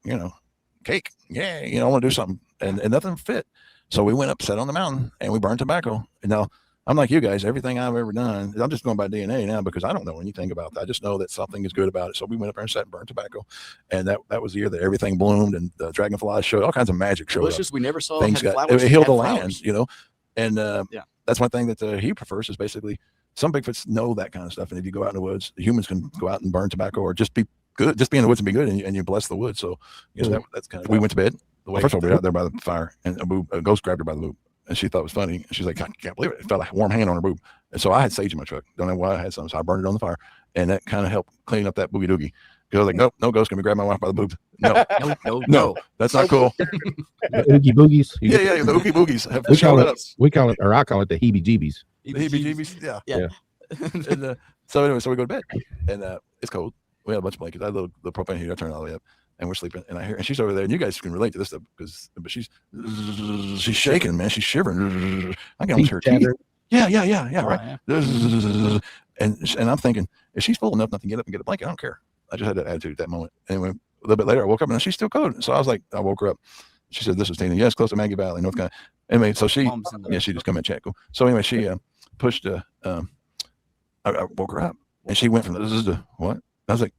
cake. Yeah, I want to do something. And nothing fit. So we went up, sat on the mountain, and we burned tobacco. And now I'm like you guys, everything I've ever done, I'm just going by DNA now because I don't know anything about that. I just know that something is good about it. So we went up there and sat and burned tobacco. And that was the year that everything bloomed and the dragonflies showed, all kinds of magic showed up. We never saw things it healed the land, And that's one thing that he prefers is basically some Bigfoots know that kind of stuff. And if you go out in the woods, the humans can go out and burn tobacco or just be good, just be in the woods and be good, and you bless the woods. So that's kind of. We went to bed. First of all, we were out there by the fire, and a ghost grabbed her by the boob, and she thought it was funny. And she's like, I can't believe it. It felt like a warm hand on her boob. And so I had sage in my truck. Don't know why I had some, so I burned it on the fire, and that kind of helped clean up that boogie doogie. Because I was like, nope, no ghost can grab my wife by the boob. No, that's not cool. The oogie boogies. Yeah, the oogie boogies. We call it, or I call it the heebie-jeebies. The heebie-jeebies, yeah. And, so anyway, we go to bed, and it's cold. We had a bunch of blankets. I had the propane heater. I turned it all the way up, and we're sleeping. And I hear, and she's over there, and you guys can relate to this stuff but she's shaking, man. She's shivering. I can almost hear her teeth. Yeah, right. And I'm thinking, if she's full enough not to get up and get a blanket, I don't care. I just had that attitude at that moment. Anyway, a little bit later, I woke up and she's still cold. So I was like, I woke her up. She said, "This is Tina. Yes, close to Maggie Valley, North Carolina." Anyway, so she just come in and chat. Cool. So anyway, she pushed. I woke her up, and she went from this is the what? I was like,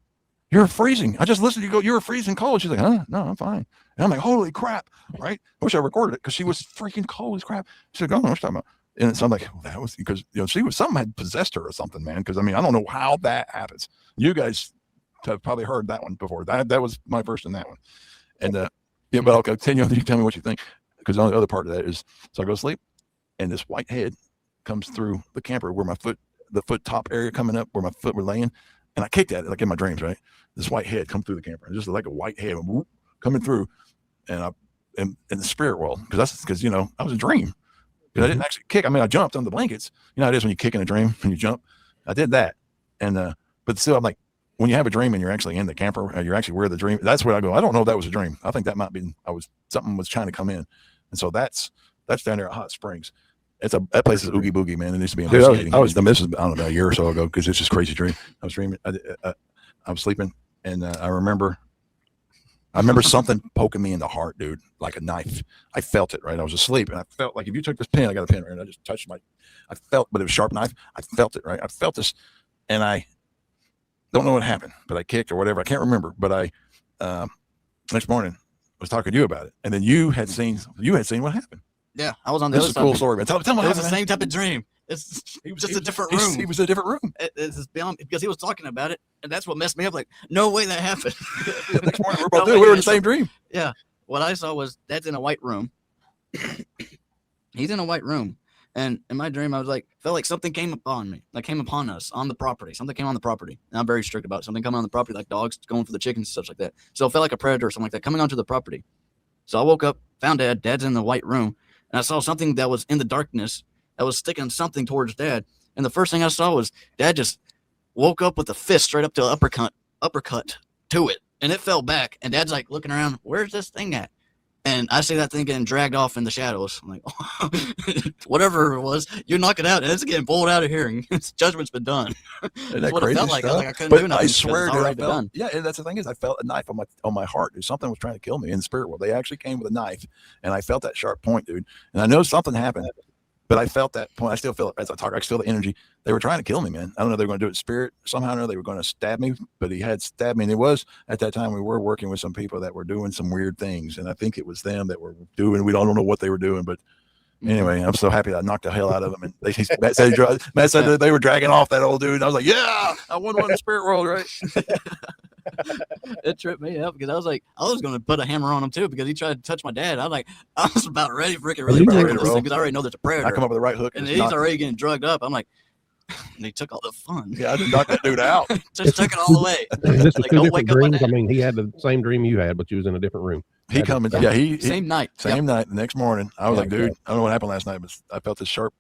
"You're freezing." I just listened to you go, "You're freezing cold." She's like, "Huh? No, I'm fine." And I'm like, "Holy crap!" Right? I wish I recorded it because she was freaking cold as crap. She said, "Oh, what you talking about?" And so I'm like, well, that was because she was something had possessed her or something, man. Because I mean, I don't know how that happens. You guys have probably heard that one before. That was my first in that one. And but I'll continue. You tell me what you think, because the other part of that is, so I go to sleep, and this white head comes through the camper where the foot top area coming up where my foot were laying, and I kicked at it like in my dreams, right? This white head come through the camper, just like a white head whoop, coming through, and I in the spirit world because I was a dream. I didn't actually kick. I mean, I jumped on the blankets. You know how it is when you kick in a dream and you jump. I did that, and but still, I'm like, when you have a dream and you're actually in the camper, you're actually where the dream. That's where I go. I don't know if that was a dream. I think that might be. Something was trying to come in, and so that's down there at Hot Springs. That place is oogie boogie, man. It needs to be investigating. This is I don't know, a year or so ago because it's just crazy dream. I was dreaming. I was sleeping, and I remember something poking me in the heart, dude, like a knife. I felt it, right? I was asleep, and I felt like if you took this pen, I got a pen, right? And I just touched I felt, but it was a sharp knife. I felt it, right? I felt this, and I don't know what happened, but I kicked or whatever. I can't remember, but I next morning was talking to you about it, and then you had seen what happened. Yeah, I was on the other side. This is a cool story, man. Tell me what happened. It was the same type of dream. It's just a different room. He was in a different room. It's beyond because he was talking about it, and that's what messed me up. Like, no way that happened. Next morning, we were in the same dream. Yeah. What I saw was Dad's in a white room. He's in a white room, and in my dream, I was like, felt like something came upon me, like came upon us on the property. Something came on the property, and I'm very strict about it. Something coming on the property, like dogs going for the chickens, stuff like that. So it felt like a predator or something like that coming onto the property. So I woke up, found Dad. Dad's in the white room. And I saw something that was in the darkness that was sticking something towards Dad. And the first thing I saw was Dad just woke up with a fist straight up to an uppercut to it. And it fell back. And Dad's like looking around, where's this thing at? And I see that thing getting dragged off in the shadows. I'm like, oh, whatever it was, you knock it out, and it's getting pulled out of here, and judgment's been done. That's what it felt like. I was like, I couldn't do nothing. I swear, dude, I felt, done. yeah, and that's the thing is, I felt a knife on my heart. Dude. Something was trying to kill me in the spirit world. They actually came with a knife, and I felt that sharp point, dude. And I know something happened, but I felt that point. I still feel it as I talk. I feel the energy. They were trying to kill me, man. I don't know if they were going to do it in spirit somehow or another. They were going to stab me, but he had stabbed me. And it was at that time we were working with some people that were doing some weird things, and I think it was them that were doing. We don't know what they were doing, but anyway, I'm so happy that I knocked the hell out of them. And Matt said that they were dragging off that old dude. And I was like, yeah, I won one in the spirit world, right? It tripped me up because I was like, I was going to put a hammer on him too because he tried to touch my dad. I was about ready for it really tackle this thing because I already know there's a predator. I come up with the right hook, and he's already getting drugged up. I'm like, and he took all the fun. Yeah, I just knocked that dude out. Just took it all the way. This was two different dreams. I mean, he had the same dream you had, but you was in a different room. He coming, yeah, same night. Same night. The next morning, I was like, dude, I don't know what happened last night, but I felt this sharp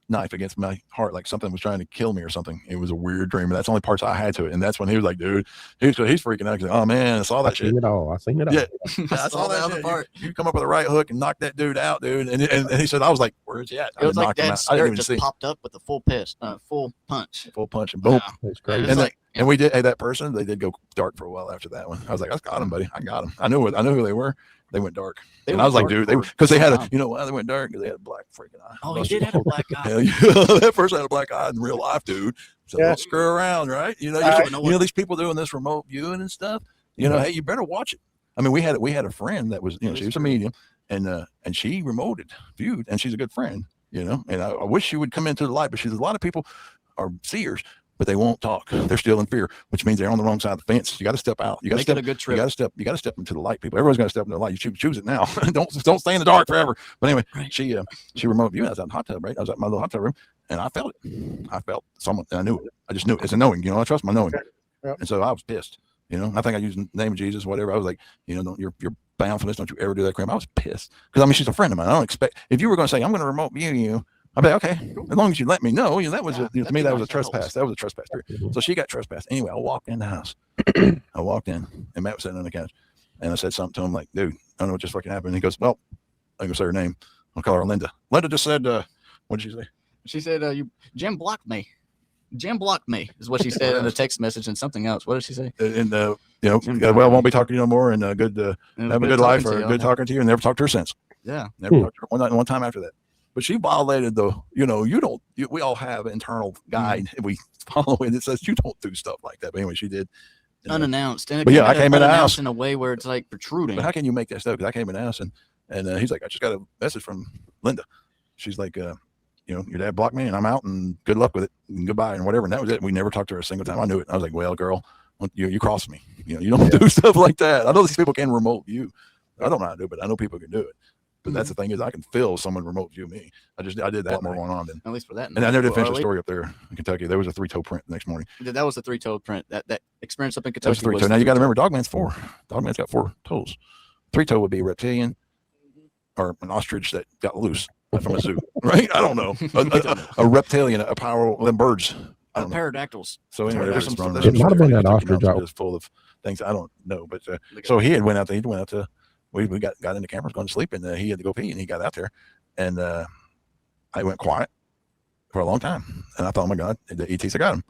knife against my heart, like something was trying to kill me or something. It was a weird dream, and that's the only parts I had to it. And that's when he was like, dude, he's freaking out. He's like, oh man, I saw that shit. I seen it all. Yeah, I saw that shit. Part. You come up with the right hook and knock that dude out, dude. And he said, I was like, where's he at? It was like Dad's skirt just popped up with a full punch, and boom. Yeah. It's crazy. And we did. Hey, that person, they did go dark for a while after that one. I was like, I got him, buddy. I got him. I knew who they were. They went dark. And I was like, dude, because they had you know why they went dark? Because they had a black freaking eye. Oh, he did have a black eye. That person had a black eye in real life, dude. So don't screw around, right? You know, these people doing this remote viewing and stuff. You know, hey, you better watch it. I mean, we had a friend that was, she was a medium, and she viewed, and she's a good friend, and I wish she would come into the light, but a lot of people are seers, but they won't talk. They're still in fear, which means they're on the wrong side of the fence. You got to step out. You got to step a good trip. You got to step into the light, people. Everyone's got to step into the light. You choose it now. don't stay in the dark forever. But anyway, she remote viewed. I was out in the hot tub, right? I was at my little hot tub room, and I felt it. I felt someone, and I knew it. I just knew it. It's a knowing. I trust my knowing. Yep. And so I was pissed. I think I used the name of Jesus, whatever. I was like, don't you're bound for this. Don't you ever do that crap. I was pissed because she's a friend of mine. I don't expect if you were going to say I'm going to remote view you. I'd be like, okay, as long as you let me know. That was to me that was a trespass. That was a trespass period. So she got trespassed. Anyway, I walked in the house. I walked in, and Matt was sitting on the couch, and I said something to him like, "Dude, I don't know what just fucking happened." And he goes, "Well, I'm gonna say her name. I'll call her Linda." Linda just said, "What did she say?" She said, Jim blocked me. Jim blocked me is what she said in the text message and something else. What did she say? And well, I won't be talking to you no more. And good, have a good life, or good talking to you. And never talked to her since. Yeah, never talked to her one time after that. But she violated we all have an internal guide we follow it. It says you don't do stuff like that. But anyway, she did. Unannounced. And but I came in the house in a way where it's like protruding. But how can you make that stuff? Because I came in the house and he's like, I just got a message from Linda. She's like, your dad blocked me and I'm out and good luck with it and goodbye and whatever. And that was it. We never talked to her a single time. I knew it. I was like, well, girl, you crossed me. You don't do stuff like that. I know these people can remote view. I don't know how to do it, but I know people can do it. But that's the thing is I can feel someone remote view me. I did that more going on than at least for that. And I never did finish the story up there in Kentucky. There was a 3-toe print the next morning. That was the 3-toe print. That experience up in Kentucky. That was 3-toe. Now you got to remember, Dogman's 4. Dogman's got 4 toes. 3-toe would be a reptilian or an ostrich that got loose from a zoo, right? I don't know. A reptilian, a power of birds. I don't know. Pterodactyls. So anyway, it might have been that ostrich. It's full of things I don't know. But so he went out to. We got in the cameras going to sleep, and he had to go pee, and he got out there, and I went quiet for a long time, and I thought, oh my God, the ETs have got him,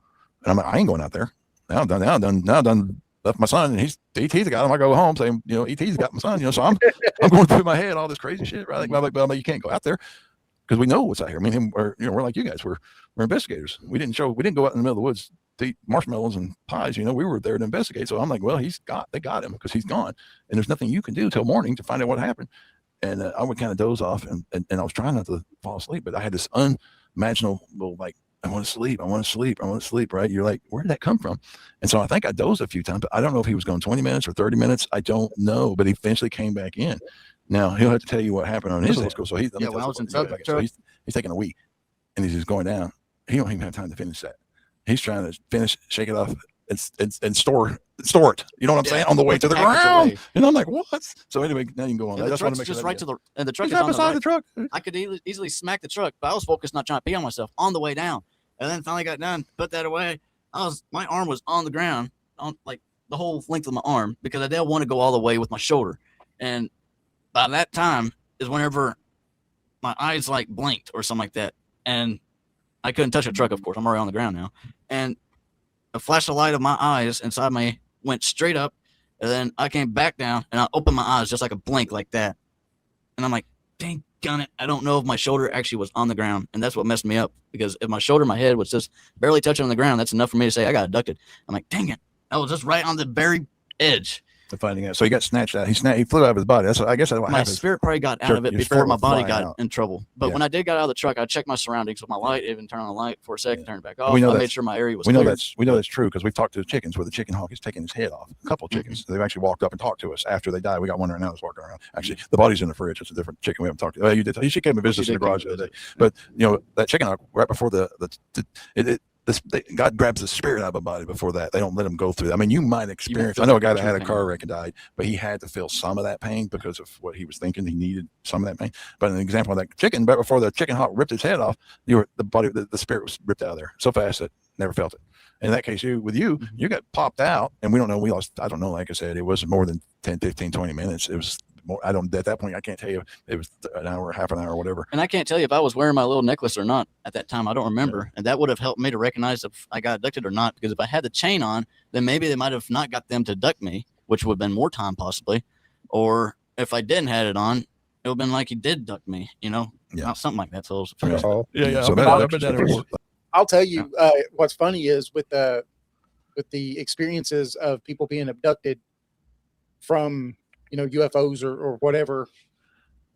and I'm like, I ain't going out there. Now I'm done left my son, and ETs got him. I go home saying, ETs got my son, so I'm going through my head all this crazy shit, right? Like, well, you can't go out there because we know what's out here. I mean, we're like you guys, we're investigators. We didn't go out in the middle of the woods to eat marshmallows and pies. We were there to investigate. So I'm like, well, they got him because he's gone, and there's nothing you can do till morning to find out what happened. And I would kind of doze off, and I was trying not to fall asleep, but I had this unimaginable, like, I want to sleep, right? You're like, where did that come from? And so I think I dozed a few times, but I don't know if he was going 20 minutes or 30 minutes. I don't know, but he eventually came back in. Now he'll have to tell you what happened on his day school. So when I was in so he's taking a week, and he's just going down. He don't even have time to finish that. He's trying to finish, shake it off, and store it. You know what I'm saying? On the way to the ground. And I'm like, what? So anyway, now you can go on. The truck's just right to the, and the truck is on beside the truck. I could easily smack the truck, but I was focused not trying to pee on myself on the way down. And then finally got done, put that away. My arm was on the ground, on like the whole length of my arm, because I didn't want to go all the way with my shoulder. And by that time is whenever my eyes like blinked or something like that. And I couldn't touch a truck, of course. I'm already on the ground now. And a flash of light of my eyes inside me went straight up. And then I came back down and I opened my eyes just like a blink like that. And I'm like, dang gun it. I don't know if my shoulder actually was on the ground. And that's what messed me up, because if my shoulder, my head was just barely touching on the ground, that's enough for me to say I got abducted. I'm like, dang it. I was just right on the very edge. To finding out. So he got snatched out. He flew out of his body. I guess that's what my happens. spirit probably got out of it before my body got in trouble. But when I did get out of the truck, I checked my surroundings with my light, even turned on the light for a second, turned it back off. I made sure my area was clear. We know that's true because we've talked to the chickens where the chicken hawk is taking his head off. A couple of chickens. They've actually walked up and talked to us after they died. We got one right now that's walking around. Actually, the body's in the fridge. It's a different chicken we haven't talked to. Well, you did. She came to visit us in the garage the other day. But that chicken hawk right before God grabs the spirit out of a body before that. They don't let him go through that. I mean, you might experience. I know a guy that had a car wreck and died, but he had to feel some of that pain because of what he was thinking. He needed some of that pain. But an example of that chicken, but before the chicken hawk ripped his head off, the spirit was ripped out of there so fast that never felt it. In that case, you got popped out, and we don't know. We lost. I don't know. Like I said, it wasn't more than 10, 15, 20 minutes. It was more. At that point, I can't tell you. It was an hour, half an hour, whatever. And I can't tell you if I was wearing my little necklace or not at that time. I don't remember. Yeah. And that would have helped me to recognize if I got abducted or not. Because if I had the chain on, then maybe they might have not got them to abduct me, which would have been more time possibly. Or if I didn't have it on, it would have been like he did abduct me. Something like that. So yeah. So I'll tell you what's funny is with the experiences of people being abducted from UFOs or whatever.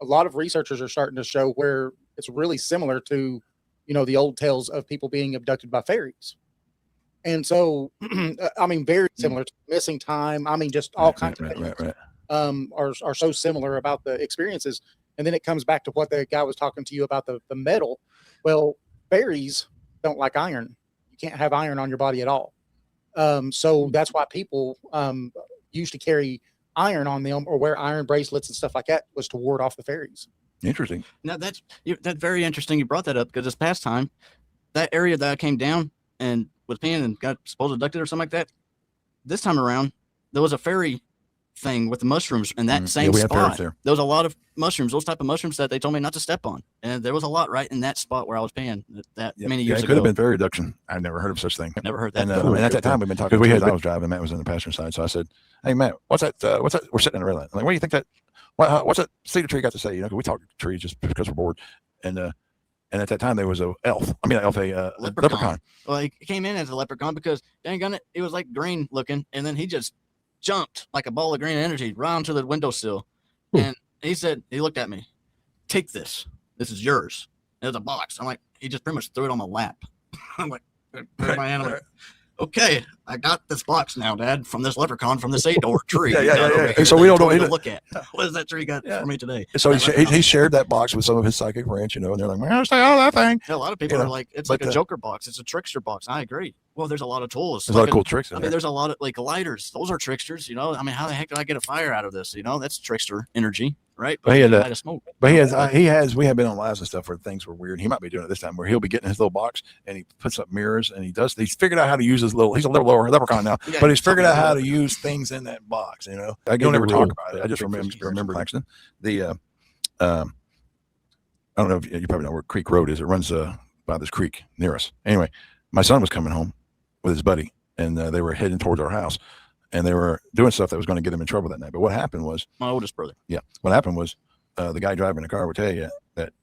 A lot of researchers are starting to show where it's really similar to the old tales of people being abducted by fairies. And so I mean very similar to missing time. I mean just all kinds of things are so similar about the experiences. And then it comes back to what the guy was talking to you about the metal. Well, fairies don't like iron. You can't have iron on your body at all. So that's why people used to carry iron on them or wear iron bracelets and stuff like that, was to ward off the fairies. Interesting. Now that's very interesting. You brought that up because this past time, that area that I came down and was peeing and got supposed abducted or something like that. This time around, there was a fairy thing with the mushrooms in that same spot. There was a lot of mushrooms, those type of mushrooms that they told me not to step on, and there was a lot right in that spot where I was peeing many years ago. It could have been fairy abduction. I've never heard of such thing. Never heard that. And at that time, we've been talking because I was driving. Matt was on the passenger side, so I said, "Hey, Matt, what's that? We're sitting in a red light. I'm like, what do you think that? What's that cedar tree got to say? We talk to trees just because we're bored." And at that time, there was a leprechaun. Well, he came in as a leprechaun because, dang on it, it was like green looking, and then he just jumped like a ball of green energy right onto the windowsill. And he looked at me, "Take this. This is yours." It was a box. I'm like, he just pretty much threw it on my lap. I'm like, my hand. I'm like, okay, I got this box now, Dad, from this leprechaun from this 8-door tree. Yeah. And so we don't know. Look at what does that tree got for me today? So he shared that box with some of his psychic friends, and they're like, "Man, say all that thing." A lot of people are like, it's like a Joker box. It's a trickster box. I agree. Well, there's a lot of tools. There's a lot of cool tricks in there. There's a lot of like lighters. Those are tricksters. I mean, how the heck did I get a fire out of this? That's trickster energy, right? But he had smoke. But we have been on lives and stuff where things were weird. He might be doing it this time where he'll be getting his little box and he puts up mirrors and he's figured out how to use he's a little lower leprechaun now, but he's figured out how to use things in that box. I don't ever talk about it. I just remember actually I don't know if you probably know where Creek Road is. It runs by this creek near us. Anyway, my son was coming home with his buddy, and they were heading towards our house, and they were doing stuff that was going to get them in trouble that night. But what happened was my oldest brother. Yeah, what happened was the guy driving the car would tell you that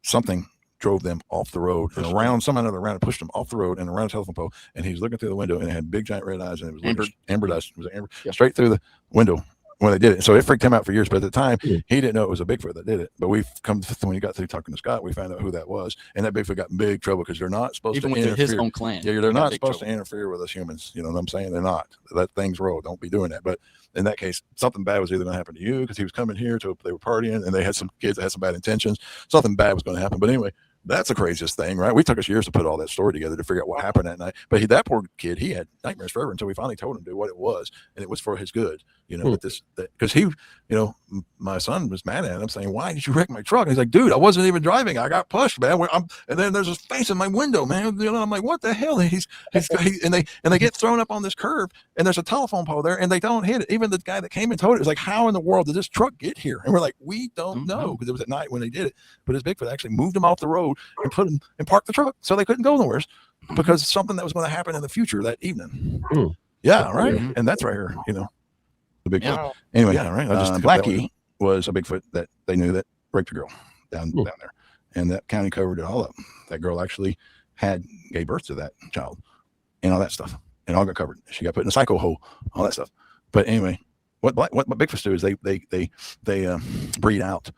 something drove them off the road and around and pushed them off the road and around a telephone pole. And he was looking through the window, and it had big giant red eyes, and it was amber dust. It was straight through the window when they did it. So it freaked him out for years. But at the time, he didn't know it was a Bigfoot that did it. But when he got through talking to Scott, we found out who that was. And that Bigfoot got in big trouble because they're not supposed to interfere. Even with his own clan. Yeah, they're not supposed to interfere with us humans. You know what I'm saying? They're not. Let things roll. Don't be doing that. But in that case, something bad was either going to happen to you because he was coming here they were partying and they had some kids that had some bad intentions. Something bad was going to happen. But anyway, that's the craziest thing, right? We took us years to put all that story together to figure out what happened that night. But that poor kid, he had nightmares forever until we finally told him what it was, and it was for his good, because he, my son was mad at him saying, "Why did you wreck my truck?" And he's like, "Dude, I wasn't even driving. I got pushed, man. And then there's this face in my window, man. I'm like, what the hell?" And they get thrown up on this curve, and there's a telephone pole there, and they don't hit it. Even the guy that came and told it was like, how in the world did this truck get here? And we're like, we don't know, because it was at night when they did it. But his Bigfoot actually moved them off the road and put them and parked the truck so they couldn't go nowhere, because something that was going to happen in the future that evening. Yeah, right. And that's right here, the Bigfoot. Yeah. Anyway, yeah, right. Blackie was a Bigfoot that they knew that raped a girl down there, and that county covered it all up. That girl actually gave birth to that child, and all that stuff, and all got covered. She got put in a psycho hole, all that stuff. But anyway, what Bigfoots do is they breed out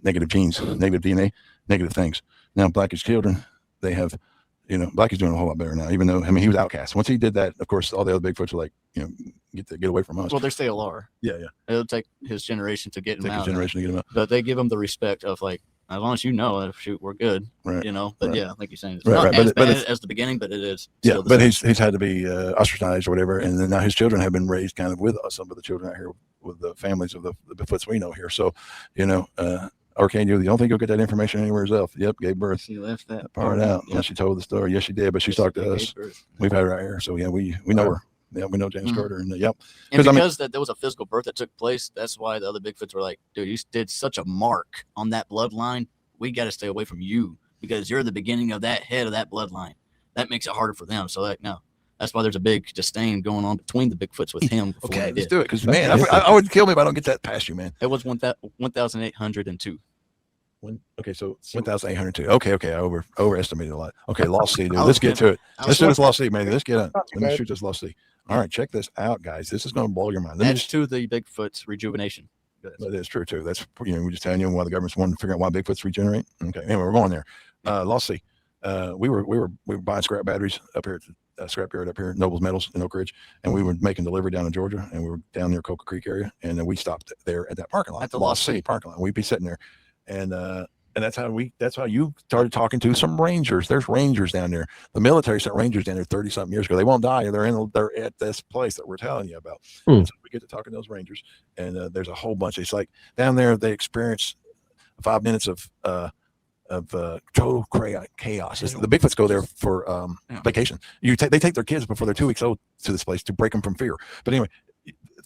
negative genes, negative DNA, negative things. Now, Blackie's children, they have, Blackie's doing a whole lot better now, even though, he was outcast. Once he did that, of course, all the other Bigfoots are like, get away from us. Well, they still are. Yeah. It'll take his generation to get him out. To get him out. But they give him the respect of like, as long as shoot, we're good. Right. But yeah, like you're saying, it's not as bad as the beginning, but it is. Yeah, but he's had to be ostracized or whatever, and then now his children have been raised kind of with us. Some of the children out here with the families of the Bigfoots we know here. So, or can you don't think you'll get that information anywhere else? Yep, gave birth. She left that part out. Yep. And she told the story. Yes, she did, but she talked to us. We've had her right here. So yeah, we know her. Yeah, we know James Carter, and yep. And because that there was a physical birth that took place, that's why the other Bigfoots were like, dude, you did such a mark on that bloodline. We got to stay away from you because you're the beginning of that head of that bloodline. That makes it harder for them. So no, that's why there's a big disdain going on between the Bigfoots with him. Okay, let's do it. Because man, I would kill me if I don't get that past you, man. It was 1,802. Okay, so 1,802. Okay, I overestimated a lot. Okay, Lost Sea, dude. Let's get to it. Let's do this Lost Sea, man. Let's get on. Let me shoot this Lost Sea. All right, check this out, guys. This is going to blow your mind. That's to the Bigfoot's rejuvenation. That is true too. That's we're just telling you why the government's wanting to figure out why Bigfoots regenerate. Okay, anyway, we're going there. Lost Sea. We were buying scrap batteries up here at the scrap yard up here, Nobles Metals in Oak Ridge, and we were making delivery down in Georgia, and we were down near Coca Creek area, and then we stopped there at that parking lot, at the Lost Sea parking lot. We'd be sitting there, and that's how you started talking to some Rangers. There's Rangers down there. The military sent Rangers down there 30-something years ago. They won't die. They're at this place that we're telling you about. So we get to talking to those Rangers, and there's a whole bunch. It's like down there they experience 5 minutes of total chaos. The Bigfoots go there for vacation. They take their kids before they're 2 weeks old to this place to break them from fear. But anyway,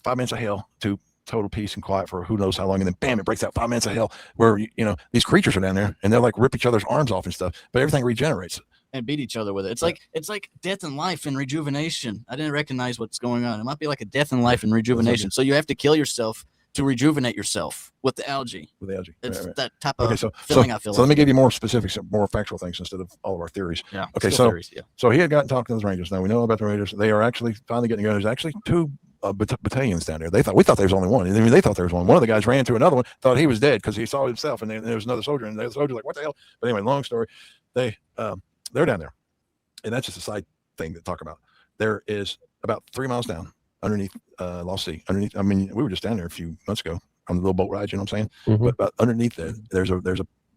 5 minutes of hell to total peace and quiet for who knows how long, and then bam, it breaks out 5 minutes of hell where these creatures are down there and they're like rip each other's arms off and stuff, but everything regenerates and beat each other with it. It's like death and life and rejuvenation. I didn't recognize what's going on. It might be like a death and life and rejuvenation. So you have to kill yourself to rejuvenate yourself with the algae. It's right. That type of feeling. I feel. So let me give you more specifics, more factual things instead of all of our theories. Yeah. Okay. So he had gotten talking to those Rangers. Now we know about the Rangers. They are actually finally getting together. There's actually two battalions down there. We thought there was only one. They thought there was one. One of the guys ran to another one, thought he was dead because he saw himself, and then there was another soldier, and the soldier's like, "What the hell?" But anyway, long story. They're down there, and that's just a side thing to talk about. There is about 3 miles down underneath Lost Sea. Underneath, I mean, we were just down there a few months ago on the little boat ride. You know what I'm saying? But about underneath that,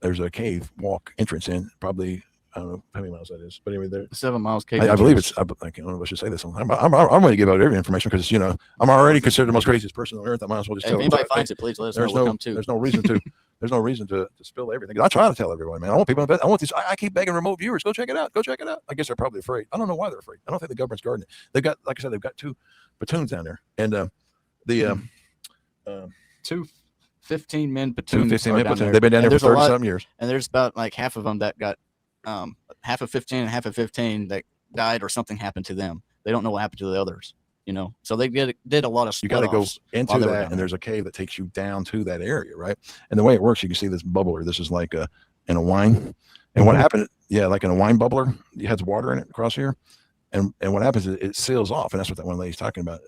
there's a cave walk entrance in. Probably I don't know how many miles that is, but anyway, 7 miles cave. I believe it's. I don't know if I should say this. I'm going to give out every information because I'm already considered the most craziest person on earth. I might as well just tell. If anybody finds it, please let us know. We'll come too. There's no reason to. There's no reason to spill everything. I try to tell everyone, man. I want people. I want these. I keep begging remote viewers. Go check it out. Go check it out. I guess they're probably afraid. I don't know why they're afraid. I don't think the government's guarding it. They've got, like I said, they've got 2 platoons down there, and two 15-man platoons. 15-man platoons. They've been down there for 30-something years. And there's about like half of them that got half of 15 and half of 15 that died or something happened to them. They don't know what happened to the others. So they did a lot of. You got to go into that, and there's a cave that takes you down to that area, right? And the way it works, you can see this bubbler. This is like in a wine. And what happened? Yeah, like in a wine bubbler, it has water in it across here, and what happens is it seals off, and that's what that one lady's talking about.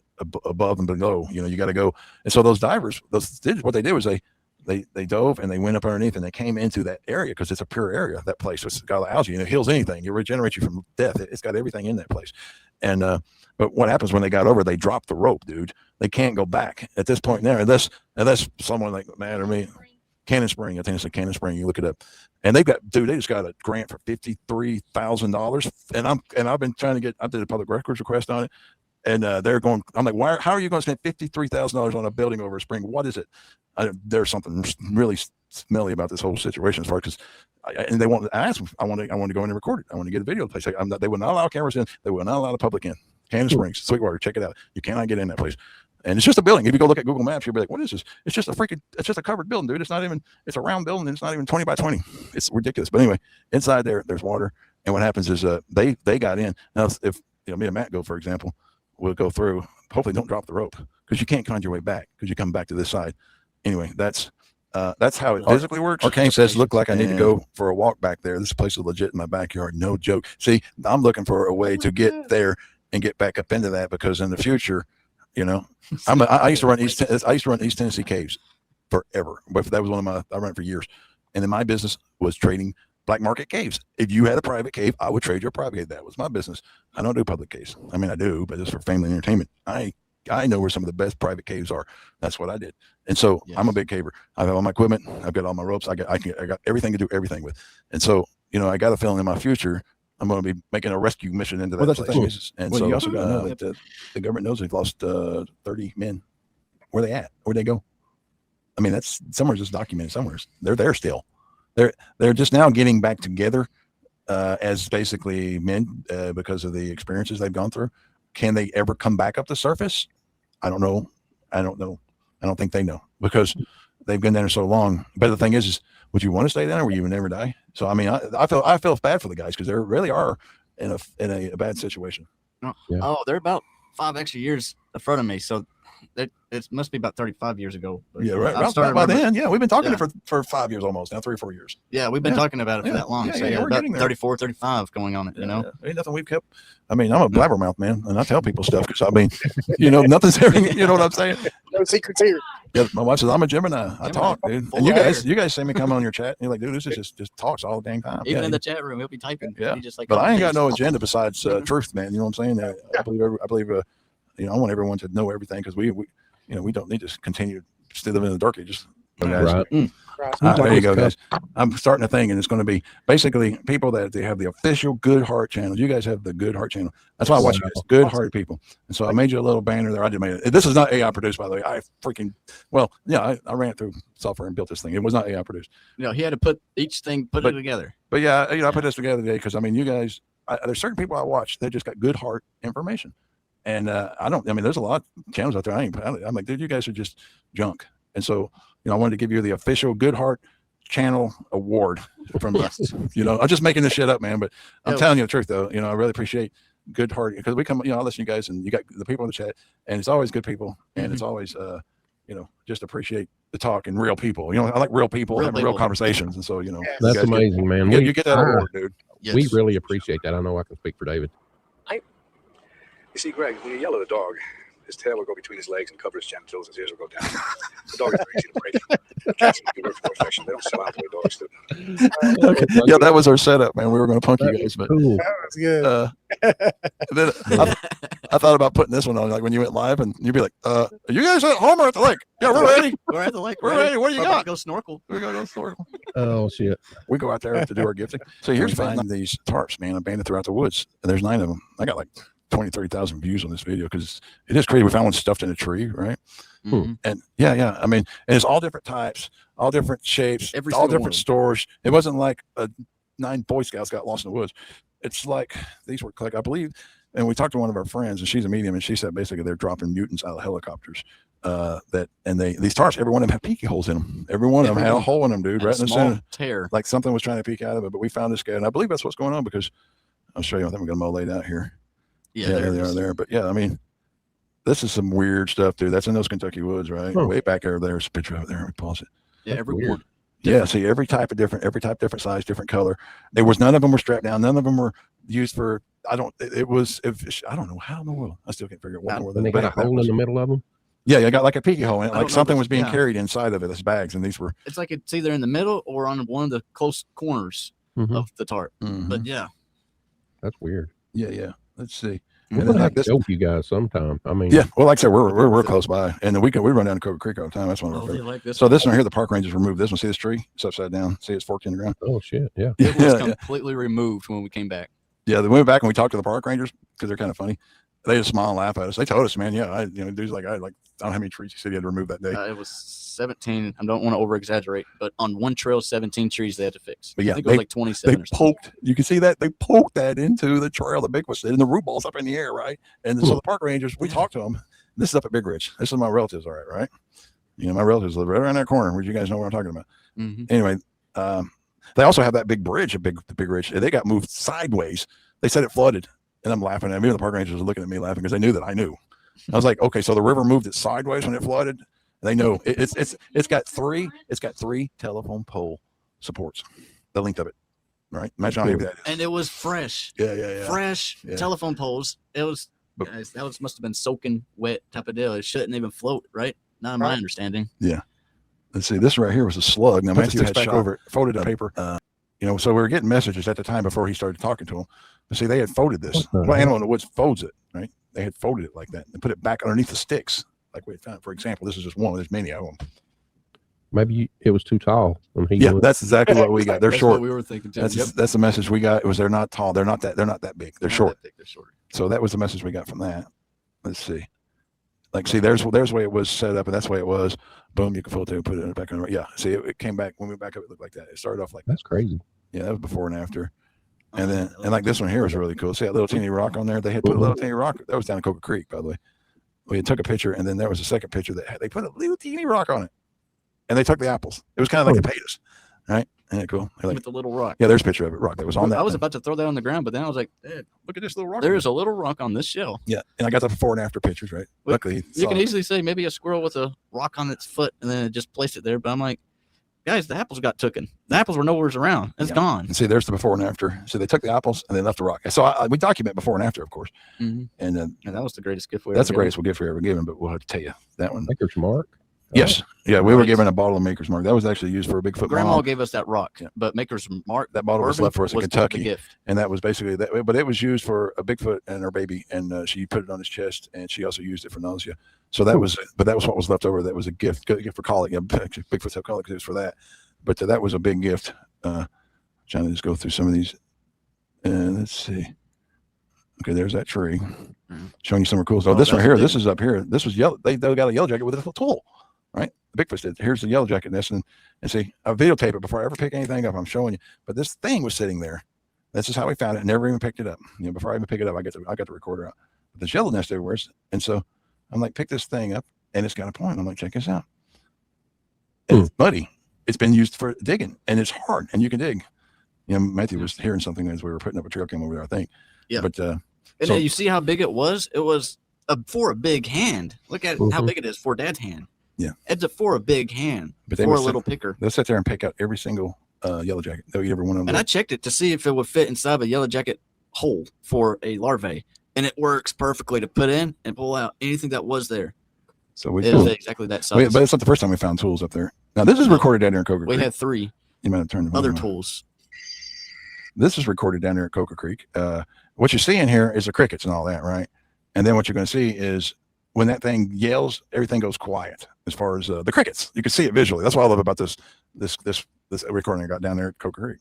Above and below, you got to go. And so those divers, what they did was they dove and they went up underneath and they came into that area because it's a pure area. That place, it's got algae and it heals anything. It regenerates you from death. It's got everything in that place. And but what happens when they got over? They dropped the rope, dude. They can't go back at this point there unless someone like Matt or me. Cannon Spring, I think it's a Cannon Spring. You look it up, and they just got a grant for $53,000. And I've been trying to get. I did a public records request on it. And they're going. I'm like, how are you going to spend $53,000 on a building over a spring? What is it? There's something really smelly about this whole situation as far because, and they want. I asked them. I want to go in and record it. I want to get a video of the place. They will not allow cameras in. They will not allow the public in. Cannon Springs, Sweetwater. Check it out. You cannot get in that place. And it's just a building. If you go look at Google Maps, you'll be like, what is this? It's just a covered building, dude. It's a round building. And it's not even 20 by 20. It's ridiculous. But anyway, inside there's water. And what happens is they got in. Now, if me and Matt go, for example, we'll go through. Hopefully don't drop the rope because you can't find your way back because you come back to this side. Anyway, that's how it physically works. Arcane says, look like I need to go for a walk back there. This place is legit in my backyard. No joke. See, I'm looking for a way to get there and get back up into that because in the future, I used to run East Tennessee caves forever. But that was I ran it for years. And then my business was trading black market caves. If you had a private cave, I would trade your private cave. That was my business. I don't do public caves. I mean, I do, but it's for family entertainment. I know where some of the best private caves are. That's what I did. And so I'm a big caver. I have all my equipment. I've got all my ropes. I got everything to do everything with. And so, I got a feeling in my future, I'm going to be making a rescue mission into that place. The thing is, and so you also got to know that the government knows they've lost 30 men. Where they at? Where'd they go? I mean, that's somewhere just documented somewhere. They're there still. They're just now getting back together as basically men because of the experiences they've gone through. Can they ever come back up the surface? I don't know. I don't think they know because they've been there so long. But the thing is would you want to stay there or you would never die? So, I mean, I feel bad for the guys because they really are in a bad situation. Oh, they're about 5 extra years in front of me. So it must be about 35 years ago. Yeah, right. Right by then. Yeah, we've been talking for 5 years almost now, 3 or 4 years. Yeah, we've been talking about it for that long. Yeah, so we're about getting there. 34, 35 going on it, Ain't nothing we've kept. I mean, I'm a blabbermouth, man, and I tell people stuff because, I mean, nothing's ever, you know what I'm saying? No secrets here. Yeah, my wife says, I'm a Gemini. I talk, dude. And you guys see me come on your chat, and you're like, dude, this is just talks all the dang time. Even in the chat room, he'll be typing. Yeah. Just like, but I ain't got no agenda besides truth, man. You know what I'm saying? I believe, I want everyone to know everything because we don't need to continue still living in the dark ages. Right. There you go, guys. I'm starting a thing, and it's going to be basically people that they have the official Good Heart channel. You guys have the Good Heart channel. That's why I watch you guys. Good Heart people. And so I made you a little banner there. I just made it. This is not AI produced, by the way. I ran it through software and built this thing. It was not AI produced. He had to put each thing, it together. But yeah, I put this together today because I mean, you guys. There's certain people I watch that just got Good Heart information, and there's a lot of channels out there. I'm like, dude, you guys are just junk. And so, I wanted to give you the official Good Heart channel award from I'm just making this shit up, man, but I'm telling you the truth though. I really appreciate Good Heart because we come, I listen to you guys and you got the people in the chat and it's always good people and it's always, just appreciate the talk and real people. I like real people having real conversations. And so, that's amazing, man. You get that award, dude. Yes. We really appreciate that. I know I can speak for David. You see, Greg, when you yell at a dog, his tail will go between his legs and cover his genitals. His ears will go down. The dog is very easy to break. Cats do work for affection. They don't sell out the way dogs do. Okay. Yeah, that was our setup, man. We were going to punk you guys, but cool. That was good. Then I thought about putting this one on, like when you went live, and you'd be like, "Are you guys at home or at the lake? Yeah, we're ready. We're at the lake. We're ready. What do you got? Go snorkel. We're gonna go snorkel. Oh shit! We go out there to do our gifting. So here's finding these tarps, man, abandoned throughout the woods. And there's 9 of them. I got like 30,000 views on this video because it is crazy. We found one stuffed in a tree, right? Mm-hmm. And yeah. I mean, and it's all different types, all different shapes, all different stores. It wasn't like 9 Boy Scouts got lost in the woods. It's like these were like, I believe, and we talked to one of our friends, and she's a medium, and she said basically they're dropping mutants out of helicopters. These tarps, every one of them have peeky holes in them. Every one of them had a hole in them, dude, right in the center. Tear. Like something was trying to peek out of it, but we found this guy, and I believe that's what's going on because I'll show you. I think we're gonna mow laid out here. Yeah, there they are there. But yeah, I mean, this is some weird stuff, dude. That's in those Kentucky woods, right? Oh. Way back there, there's a picture of it there. We pause it. Yeah, every wood. Yeah, see, every type, different size, different color. There was none of them were strapped down. None of them were used for. I don't know how in the world. I still can't figure out what. And they got a hole in the middle of them. Yeah, you got like a peeky hole in it, like something was being carried inside of it. As bags, and these were. It's like it's either in the middle or on one of the close corners of the tarp. Mm-hmm. But yeah, that's weird. Yeah. Let's see. And then like show you guys sometime. I mean, yeah. Well, like I said, we're close by, and we run down to Coker Creek all the time. That's one of our favorites. Like this so this one here, the park rangers removed this one. See this tree? It's upside down. See it's forked in the ground. Oh shit! Yeah. It was completely removed when we came back. Yeah, we went back and we talked to the park rangers because they're kind of funny. They just smile and laugh at us. They told us, man, yeah, dude's like, I don't know how many trees he said he had to remove that day. It was 17. I don't want to over exaggerate, but on one trail, 17 trees they had to fix. But yeah, I think it was like 27. They poked. You can see that they poked that into the trail. The Bigfoot did, and the root ball's up in the air, right? And so the park rangers, we talked to them. This is up at Big Ridge. This is my relatives, all right? My relatives live right around that corner. Where you guys know what I'm talking about? Mm-hmm. Anyway, they also have that big bridge, the Big Ridge. They got moved sideways. They said it flooded, and I'm laughing at me. The park rangers were looking at me laughing because they knew that I knew. I was like, okay, so the river moved it sideways when it flooded. They know it's got three telephone pole supports. The length of it, right? Imagine how heavy that is. And it was fresh. Yeah. Fresh telephone poles. It was. That must have been soaking wet type of deal. It shouldn't even float, right? Not in my understanding. Yeah. Let's see. This right here was a slug. Now Matthew had back over it, folded on paper. So we were getting messages at the time before he started talking to them. But see, they had folded this. Well, animal in the woods folds it, right? They had folded it like that and put it back underneath the sticks, like we had found. For example, this is just one. There's many of them. Maybe it was too tall. That's exactly what we got. They're short. What we were thinking too. That's the message we got. It was they're not tall. They're not that big. They're short. They're short. So that was the message we got from that. Let's see. Like, see, there's the way it was set up, and that's the way it was. Boom, you can fold it and put it back on. Yeah, see, it came back when we went back up. It looked like that. It started off like that's crazy. Yeah, that was before and after. And then, and like this one here was really cool. See that little teeny rock on there? They had put a little teeny rock. That was down in Coca Creek, by the way. We had took a picture, and then there was a second picture that they put a little teeny rock on it, and they took the apples. It was kind of like the potatoes, right? Isn't that cool? Like, with the little rock. Yeah, there's a picture of it. Rock that was on that. I was about to throw that on the ground, but then I was like, hey, look at this little rock. There's a little rock on this shell. Yeah, and I got the before and after pictures, right? Luckily, you can easily say maybe a squirrel with a rock on its foot, and then it just placed it there. But I'm like, guys, the apples got taken. The apples were nowhere around. It's gone. And see, there's the before and after. So they took the apples and they left the rock. So we document before and after, of course. Mm-hmm. And that was the greatest gift we That's the greatest gift we ever given, but we'll have to tell you that one. Maker's Mark. Yes. Yeah, we were given a bottle of Maker's Mark. That was actually used for a Bigfoot. Grandma gave us that rock, but Maker's Mark, that bottle was left for us in Kentucky. Gift. And that was basically that. But it was used for a Bigfoot and her baby, and she put it on his chest, and she also used it for nausea. So that was, but that was what was left over. That was a gift for colic. Yeah, Bigfoot's have colic. It was for that. But that was a big gift. Trying to just go through some of these. Let's see. Okay, there's that tree. Showing you some cool stuff. This one here, this is up here. This was yellow. They got a yellow jacket with a little tool, right? The Bigfoot did. Here's the yellow jacket nest. And see, I videotape it before I ever pick anything up. I'm showing you. But this thing was sitting there. This is how we found it. Never even picked it up. Before I even pick it up, I got the recorder out. But there's yellow nest everywhere. And so I'm like, pick this thing up, and it's got a point. I'm like, check this out. And it's muddy. It's been used for digging, and it's hard, and you can dig. Matthew was hearing something as we were putting up a trail cam over there, I think. Yeah. But and you see how big it was? It was for a big hand. Look at how big it is for Dad's hand. Yeah. It's for a big hand. But for a little picker. They'll sit there and pick out every single yellow jacket. They'll eat every one of them. And I checked it to see if it would fit inside of a yellow jacket hole for a larvae, and it works perfectly to put in and pull out anything that was there. So we is exactly that size. But it's not the first time we found tools up there. Now this is recorded down there in Coca Creek. We had 3. You might have turned other tools. This is recorded down there at Coca Creek. What you're seeing here is the crickets and all that, right? And then what you're going to see is when that thing yells, everything goes quiet. As far as the crickets, you can see it visually. That's what I love about this recording I got down there at Coca Creek.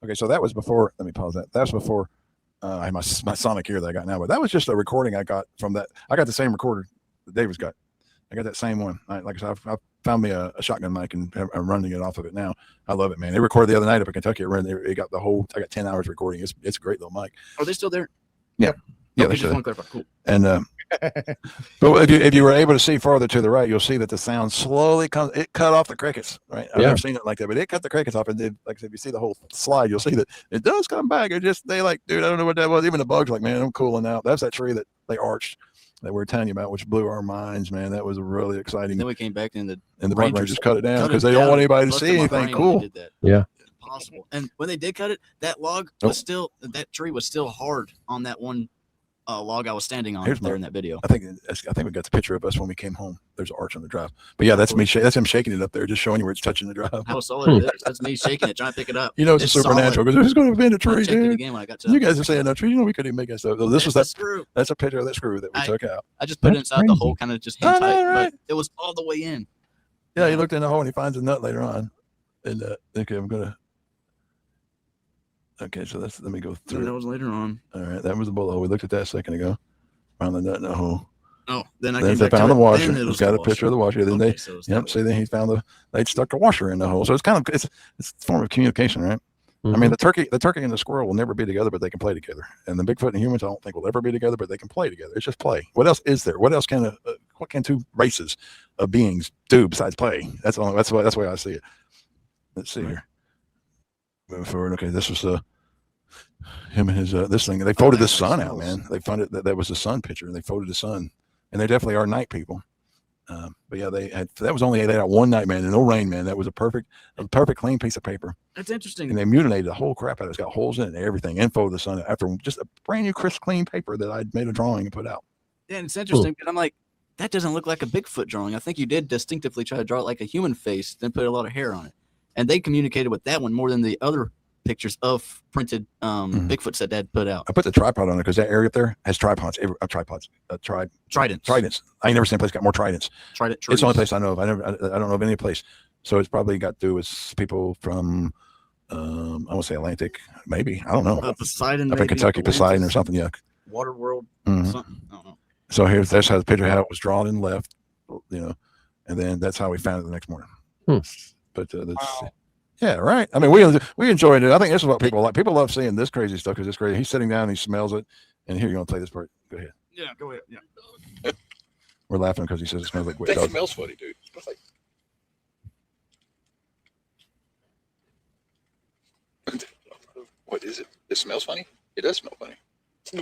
Okay, so that was before. Let me pause that. That was before I had my sonic ear that I got now, but that was just a recording I got from that. I got the same recorder that David's got. I got that same one. Like I said, I found me a shotgun mic and I'm running it off of it now. I love it, man. They recorded the other night up in Kentucky. It got the whole. I got 10 hours recording. It's a great little mic. Are they still there? Yeah. Yeah, okay, just want to clarify. Cool. And but if you were able to see farther to the right, you'll see that the sound slowly comes. It cut off the crickets, right? I've never seen it like that, but it cut the crickets off. And like I said, if you see the whole slide, you'll see that it does come back. It just they like, dude, I don't know what that was. Even the bugs, like, man, I'm cooling out. That's that tree that they arched that we were telling you about, which blew our minds, man. That was really exciting. And then we came back and the park rangers cut it down because they don't want anybody to see anything cool. Did that. Yeah. Possible. And when they did cut it, that log was still, that tree was still hard on that one log I was standing on in that video. I think we got the picture of us when we came home. There's an arch on the drive. But yeah, that's me. That's him shaking it up there, just showing you where it's touching the drive. How solid it is. That's me shaking it, trying to pick it up. You know, it's supernatural because who's going to bend a tree, dude? Again when I got to you guys are saying no tree. You know, we couldn't even make that stuff. This was that screw. That's a picture of that screw that we took out. I just put it inside the hole, kind of just hand tight, but it was all the way in. Yeah, he looked in the hole and he finds a nut later on. And okay, I'm gonna. Okay, so let me go through. That was later on. All right, that was the bullet hole. We looked at that a second ago. Found the nut in the hole. Oh, then they found the washer. It's got a picture of the washer. Then see, then he found they'd stuck the washer in the hole. So it's kind of it's a form of communication, right? Mm-hmm. I mean, the turkey and the squirrel will never be together, but they can play together. And the Bigfoot and humans, I don't think will ever be together, but they can play together. It's just play. What else is there? What else can what can two races of beings do besides play? That's the way I see it. Let's see here. Moving forward. Okay, this was him and his this thing. They photoed the sun out, man. They found it that was the sun picture, and they photoed the sun. And they definitely are night people. But yeah, that was only that one night, man, and no rain, man. That was a perfect clean piece of paper. That's interesting. And they mutilated the whole crap out of it. It's got holes in it and everything. Info of the sun after just a brand new crisp clean paper that I'd made a drawing and put out. Yeah, and it's interesting because I'm like, that doesn't look like a Bigfoot drawing. I think you did distinctively try to draw it like a human face, then put a lot of hair on it. And they communicated with that one more than the other pictures of printed Bigfoots that Dad put out. I put the tripod on it because that area up there has tripods. Tridents. I ain't never seen a place got more tridents. Trident trees. It's the only place I know of. I don't know of any place. So it's probably got to do with people from I want to say Atlantic, maybe. I don't know. Poseidon, up in Kentucky, Poseidon or something. Yeah. Water World. Something. I don't know. So that's how the picture how it was drawn and left, and then that's how we found it the next morning. But yeah, right. I mean, we enjoyed it. I think this is what people like. People love seeing this crazy stuff because it's crazy. He's sitting down, and he smells it, and here you're gonna play this part. Go ahead. Yeah, go ahead. Yeah. We're laughing because he says it smells like wet dog. That smells funny, dude. It smells like. What is it? It smells funny. It does smell funny.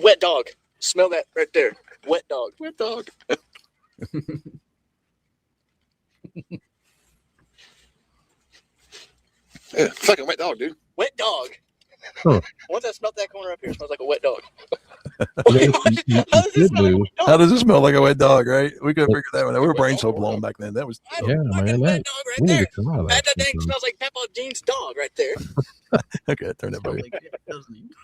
Wet dog. Smell that right there. Wet dog. Wet dog. Yeah, fucking wet dog, dude. Wet dog. Huh. Once I smelled that corner up here, it smells like a wet dog. How does it smell like a wet dog, right? We couldn't figure that one out. We were brain so blown back then. That was man. Wet dog right we there. need to try that. That thing smells like Peppa Jean's dog right there. Okay, turn that back.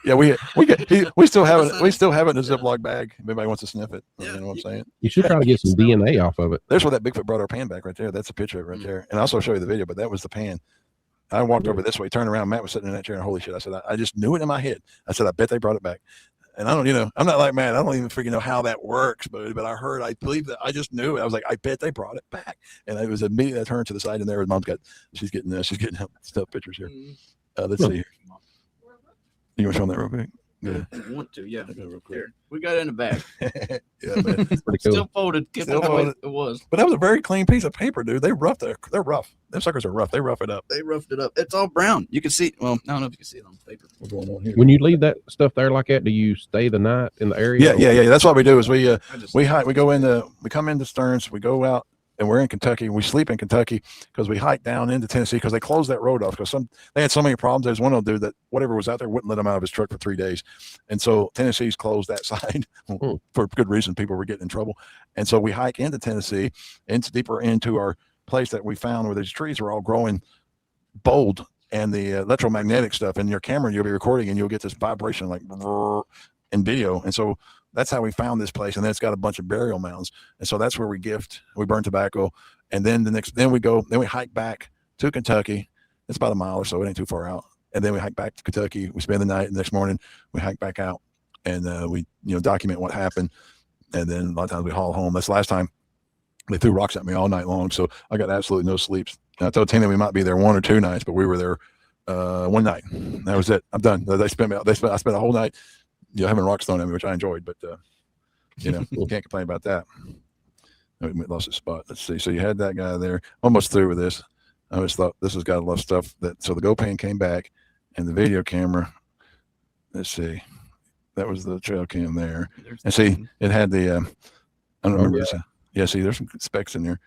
Yeah, we still have it. We still have it in a Ziploc bag. If anybody wants to sniff it, you know what I'm saying? You should try to get some DNA off of it. There's where that Bigfoot brought our pan back right there. That's a picture of it right there. And I'll also show you the video, but that was the pan. I walked over this way, turned around. Matt was sitting in that chair, and holy shit! I said, I just knew it in my head. I said, I bet they brought it back. And I don't, I'm not like Matt. I don't even freaking know how that works, but I believe that. I just knew it. I was like, I bet they brought it back. And it was immediately I turned to the side, and there, she's getting stuff pictures here. Let's see. You want to show them that real quick? Yeah. I want to, yeah. Real quick. Here. We got it in the bag. Yeah, man. It's pretty cool. Still folded. Still folded. It was. But that was a very clean piece of paper, dude. They're rough. They're rough. Them suckers are rough. They rough it up. They roughed it up. It's all brown. You can see. Well, I don't know if you can see it on paper. What's going on here? When you leave that stuff there like that, do you stay the night in the area? Yeah. That's what we do. Is we hike. We come into Stearns. We go out. And we're in Kentucky. We sleep in Kentucky because we hiked down into Tennessee because they closed that road off because they had so many problems. There's one old dude that whatever was out there wouldn't let him out of his truck for 3 days. And so Tennessee's closed that side for good reason. People were getting in trouble. And so we hike into Tennessee, deeper into our place that we found where these trees are all growing bold and the electromagnetic stuff. And your camera, you'll be recording and you'll get this vibration like in video. And so that's how we found this place. And then it's got a bunch of burial mounds. And so that's where we burn tobacco. And then then we hike back to Kentucky. It's about a mile or so. It ain't too far out. And then we hike back to Kentucky. We spend the night. And the next morning we hike back out and we, document what happened. And then a lot of times we haul home. That's the last time they threw rocks at me all night long. So I got absolutely no sleep. And I told Tina we might be there 1 or 2 nights, but we were there one night. That was it. I'm done. I spent a whole night having rocks thrown at me, which I enjoyed, but can't complain about that. We lost his spot. Let's see. So you had that guy there. Almost through with this. I always thought this has got a lot of stuff so the GoPan came back and the video camera. Let's see. That was the trail cam there. There's And see, nothing. it had the, I don't remember yeah. this. Yeah, see, there's some specs in there.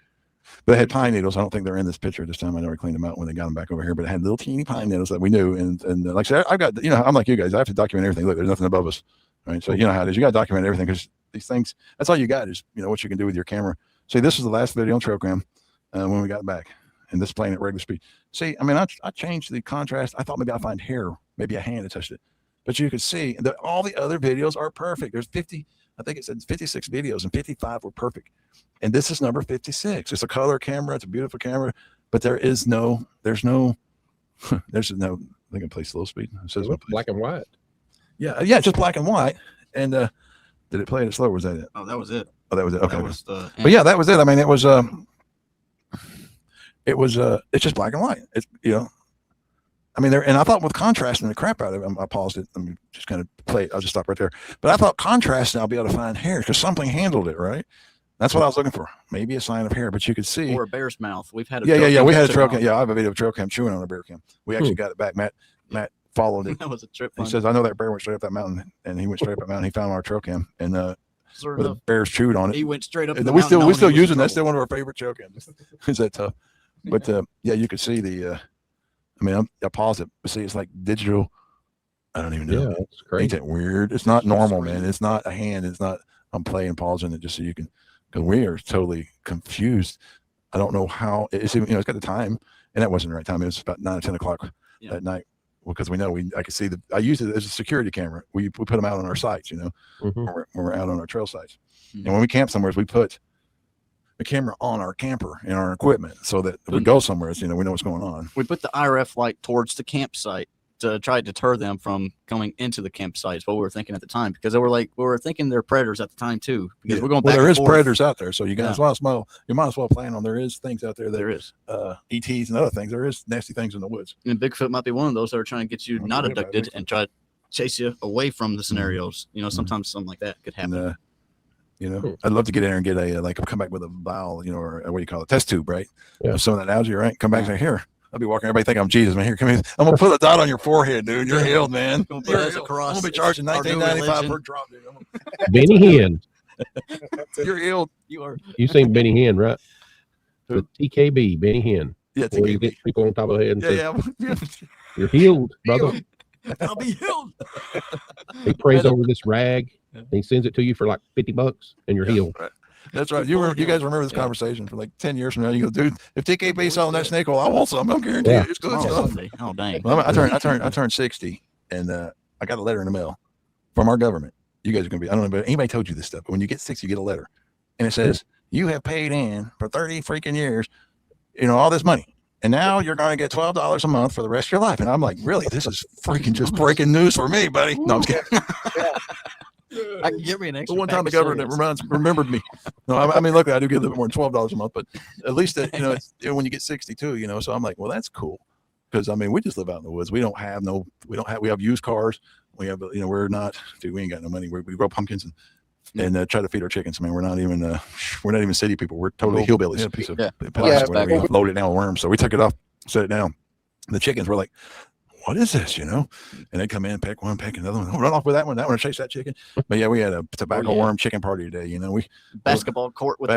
But it had pine needles. I don't think they're in this picture this time. I never cleaned them out when they got them back over here. But it had little teeny pine needles that we knew. And like I said, I've got, I'm like you guys. I have to document everything. Look, there's nothing above us, right? So you know how it is. You got to document everything because these things. That's all you got is what you can do with your camera. See, this is the last video on trail cam when we got back, and this playing at regular speed. See, I mean, I changed the contrast. I thought maybe I'd find hair, maybe a hand that touched it, but you could see that all the other videos are perfect. There's 50. I think it said 56 videos and 55 were perfect. And this is number 56. It's a color camera. It's a beautiful camera, but there's no, I think I play slow speed. It says black and white. Yeah, just black and white. And did it play it slow? Or was that it? Oh, that was it. Oh, that was it. Okay. That was the, but yeah, that was it. I mean, it was it's just black and white. It's, I mean, and I thought with contrasting the crap out of it, I paused it. Let me just kind of play it. I'll just stop right there. But I thought contrasting, I'll be able to find hair because something handled it, right? That's what I was looking for. Maybe a sign of hair, but you could see. Or a bear's mouth. We've had a yeah. We had a trail cam. Yeah, I have a video of trail cam chewing on a bear cam. We actually got it back. Matt followed it. That was a trip. He says, I know that bear went straight up that mountain, and he went straight up that mountain. He found our trail cam, and Sure the bears chewed on it. He went straight up. And we still using that. Still one of our favorite trail cams. Is that tough? But yeah, you could see the. I mean, I paused it, but see, it's like digital. I don't even know. Yeah, it's crazy. Ain't that weird? It's not normal, man. It's not a hand. It's not. I'm playing, pausing it just so you can. Because we are totally confused. I don't know how it's even. It's got the time, and that wasn't the right time. It was about 9 or 10 o'clock at night. Well, because we know I could see I used it as a security camera. We put them out on our sites, when we're out on our trail sites, and when we camp somewhere, we put the camera on our camper and our equipment so that if we go somewhere, we know what's going on. We put the IRF light towards the campsite to try to deter them from coming into the campsite. Is what we were thinking at the time, because we were thinking they're predators at the time too. Because we're going back. There is predators out there, so you guys might as well plan on. There is things out there that there is ETs and other things. There is nasty things in the woods. And Bigfoot might be one of those that are trying to get you not abducted and try to chase you away from the scenarios. Sometimes something like that could happen. And, I'd love to get in there and get a come back with a vial, or what do you call it, test tube, right? Yeah. Some of that algae, right? Come back and say, here. I'll be walking. Everybody think I'm Jesus, man. Here, come here. I'm gonna put a dot on your forehead, dude. You're healed, man. I'm gonna be charging $19.95 per drop, dude. Benny Hinn. You're healed. You seen Benny Hinn, right? The TKB, Benny Hinn. Yeah, where you get people on top of the head and yeah. You're healed, brother. I'll be healed. He prays over this rag. And he sends it to you for like $50, and you're healed. Right. That's right. You guys remember this conversation for like 10 years from now. You go, dude, if TKB selling that snake oil, I want some. I'm guaranteed it's good stuff. Oh dang! Well, I turned 60, and I got a letter in the mail from our government. You guys are gonna be. I don't know, but anybody told you this stuff. But when you get 60, you get a letter, and it says you have paid in for 30 freaking years, all this money, and now you're gonna get $12 a month for the rest of your life. And I'm like, really? This is freaking just breaking news for me, buddy. No, I'm just kidding. I can give me an extra. One time the government remembered me. No, I mean, luckily I do get a little bit more than $12 a month, but at least that when you get 62, so I'm like, well, that's cool, because I mean, we just live out in the woods. We have used cars. We have we're not, dude, we ain't got no money. We grow pumpkins and try to feed our chickens. I mean, we're not even city people. We're totally hillbillies. Yeah, a piece of plastic, whatever. We loaded it down with worms, so we took it off, set it down. The chickens were like, what is this, and they come in, pick one, pick another one, run off with that one, chase that chicken. But yeah, we had a tobacco worm chicken party today. We basketball court with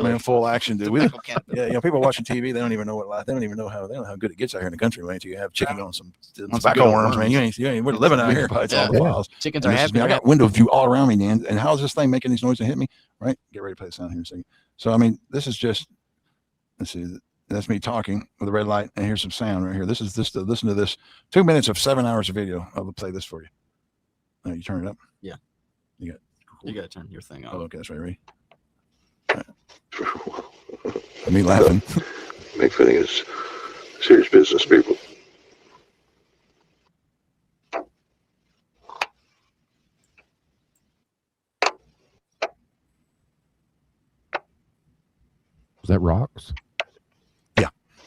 man, full action, dude. People watching TV, they don't even know how good it gets out here in the country, man. You have chicken on some tobacco worms, man. You ain't we're living out here, but it's all the miles. Chickens are happy. I got window view all around me, Dan. And how's this thing making these noises and hit me? Right? Get ready to play the sound here in a second. So I mean, this is just, let's see. That's me talking with a red light, and here's some sound right here. This is this. Listen to this. 2 minutes of 7 hours of video. I'll play this for you. You turn it up. Yeah. You got to turn your thing on. Oh, okay, that's right. Ready? Right. Me laughing. Bigfoot is serious business, people. Was that rocks?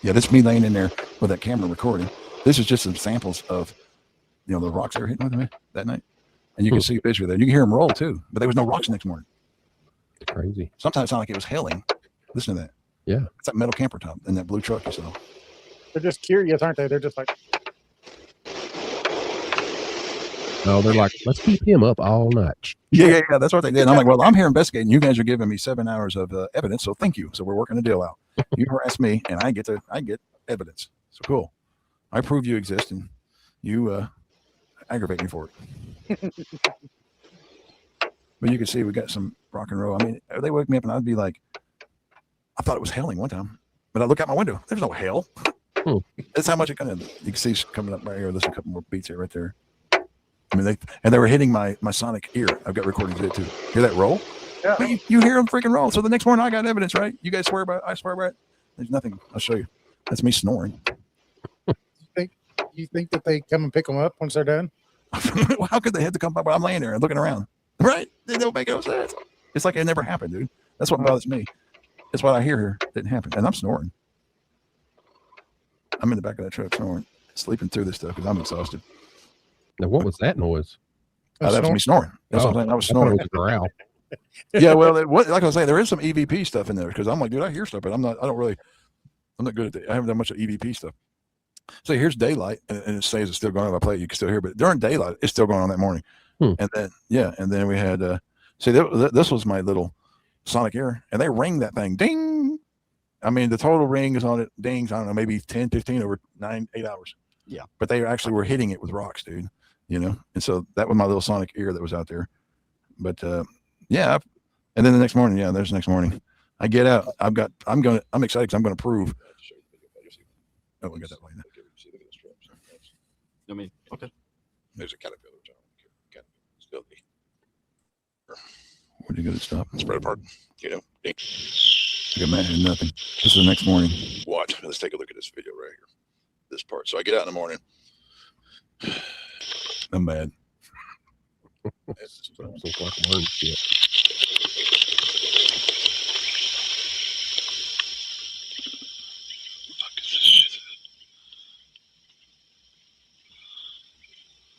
Yeah, that's me laying in there with that camera recording. This is just some samples of, the rocks that were hitting with me that night. And you can see a picture there. You can hear them roll too, but there was no rocks the next morning. It's crazy. Sometimes it sounded like it was hailing. Listen to that. Yeah. It's that metal camper top in that blue truck you saw. They're just curious, aren't they? They're just like. No, they're like, let's keep him up all night. Yeah. That's what they did. And I'm like, well, I'm here investigating. You guys are giving me 7 hours of evidence, so thank you. So we're working a deal out. You harass me, and I get evidence. So cool. I prove you exist, and you aggravate me for it. But you can see we got some rock and roll. I mean, they wake me up, and I'd be like, I thought it was hailing one time, but I look out my window. There's no hail. That's how much it kind of. You can see it's coming up right here. There's a couple more beats here, right there. I mean, they were hitting my sonic ear. I've got recordings of it too. Hear that roll? Yeah. But you hear them freaking roll. So the next morning, I got evidence, right? You guys swear by it. I swear by it. There's nothing. I'll show you. That's me snoring. You think that they come and pick them up once they're done? Well, how could they have to come up while I'm laying there and looking around? Right? They don't make no sense. It's like it never happened, dude. That's what bothers me. That's what I hear here. Didn't happen. And I'm snoring. I'm in the back of that truck snoring, sleeping through this stuff because I'm exhausted. Now, what was that noise? That was me snoring. That's what I'm saying. I was snoring. It was a growl. Yeah, well, like I was saying, there is some EVP stuff in there because I'm like, dude, I hear stuff, but I'm not good at that. I haven't done much of EVP stuff. So here's daylight, and it says it's still going on. If I play it, you can still hear, but during daylight, it's still going on that morning. And then we had, this was my little sonic ear, and they ring that thing, ding. I mean, the total ring is on it, dings, I don't know, maybe 10, 15 over 8 hours. Yeah. But they actually were hitting it with rocks, dude, and so that was my little sonic ear that was out there. But, and then the next morning, there's the next morning. I get out. I'm excited because I'm going to prove. Oh, we got that line. I mean, okay. There's a caterpillar. Still where do you go to stop and spread apart? I got mad at nothing. This is the next morning. Watch. Let's take a look at this video right here. This part. So I get out in the morning. I'm mad. Sounds like a word shit.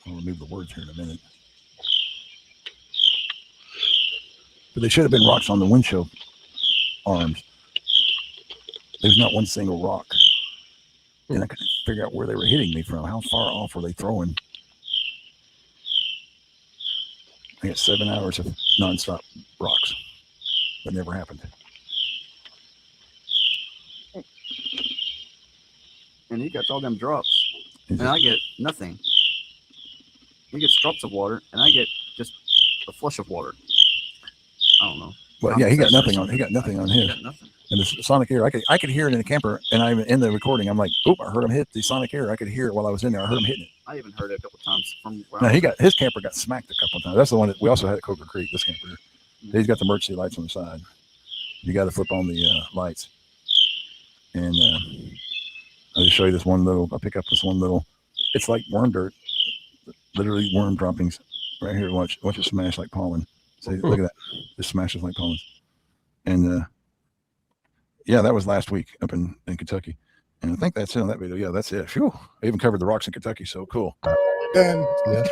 I'll remove the words here in a minute. But they should have been rocks on the windshield arms. There's not one single rock. And I couldn't figure out where they were hitting me from. How far off were they throwing? I got 7 hours of nonstop rocks. That never happened. And he gets all them drops. And I get nothing. He gets drops of water, and I get just a flush of water. I don't know. Well, yeah, he got nothing on. He got nothing on his. Nothing. And the sonic ear, I could hear it in the camper, and I'm in the recording. I'm like, oop, I heard him hit the sonic ear. I could hear it while I was in there. I heard him hitting it. I even heard it a couple times from. No, his camper got smacked a couple of times. That's the one that we also had at Coker Creek. This camper, he's got the emergency lights on the side. You got to flip on the lights. And I'll just show you this one little. I'll pick up this one little. It's like worm dirt, literally worm droppings. Right here, watch it smash like pollen. See, look at that. It smashes like pollen. And that was last week up in Kentucky. And I think that's it on that video. Yeah, that's it. Phew. I even covered the rocks in Kentucky, so cool. Done. Yeah.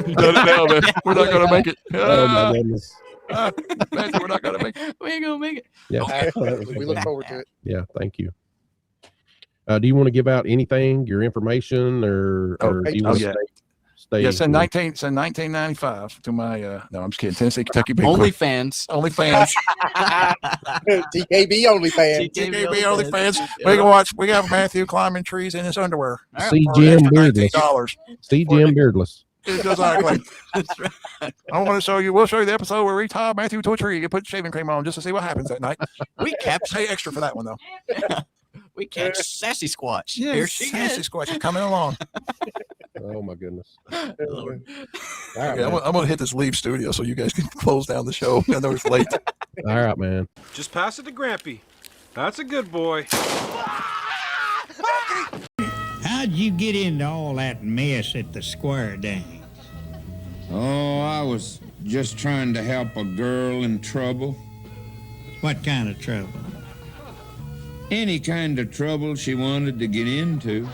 We've done it now, man. We're not going to make it. Oh, my goodness. Man, we're not going to make it. We ain't going to make it. Yeah. We look forward to it. Yeah, thank you. Do you want to give out anything, your information, or do you want to stay? Yeah, since 1995 to my no, I'm just kidding. Tennessee, Kentucky, Big OnlyFans. OnlyFans. TKB OnlyFans. TKB OnlyFans. We can watch. We got Matthew climbing trees in his underwear. See Jim Beardless. $19. See Jim Beardless. Exactly. That's right. I want to show you. We'll show you the episode where we tie Matthew to a tree. You put shaving cream on just to see what happens that night. We kept pay extra for that one though. We catch Sassy Squatch. Yeah, Here she Sassy is. Squatch is coming along. Oh my goodness. Lord. All right, Yeah, I'm gonna hit this leave studio so you guys can close down the show. I know it's late. all right, man. Just pass it to Grampy. That's a good boy. How'd you get into all that mess at the square dance? Oh, I was just trying to help a girl in trouble. What kind of trouble? Any kind of trouble she wanted to get into.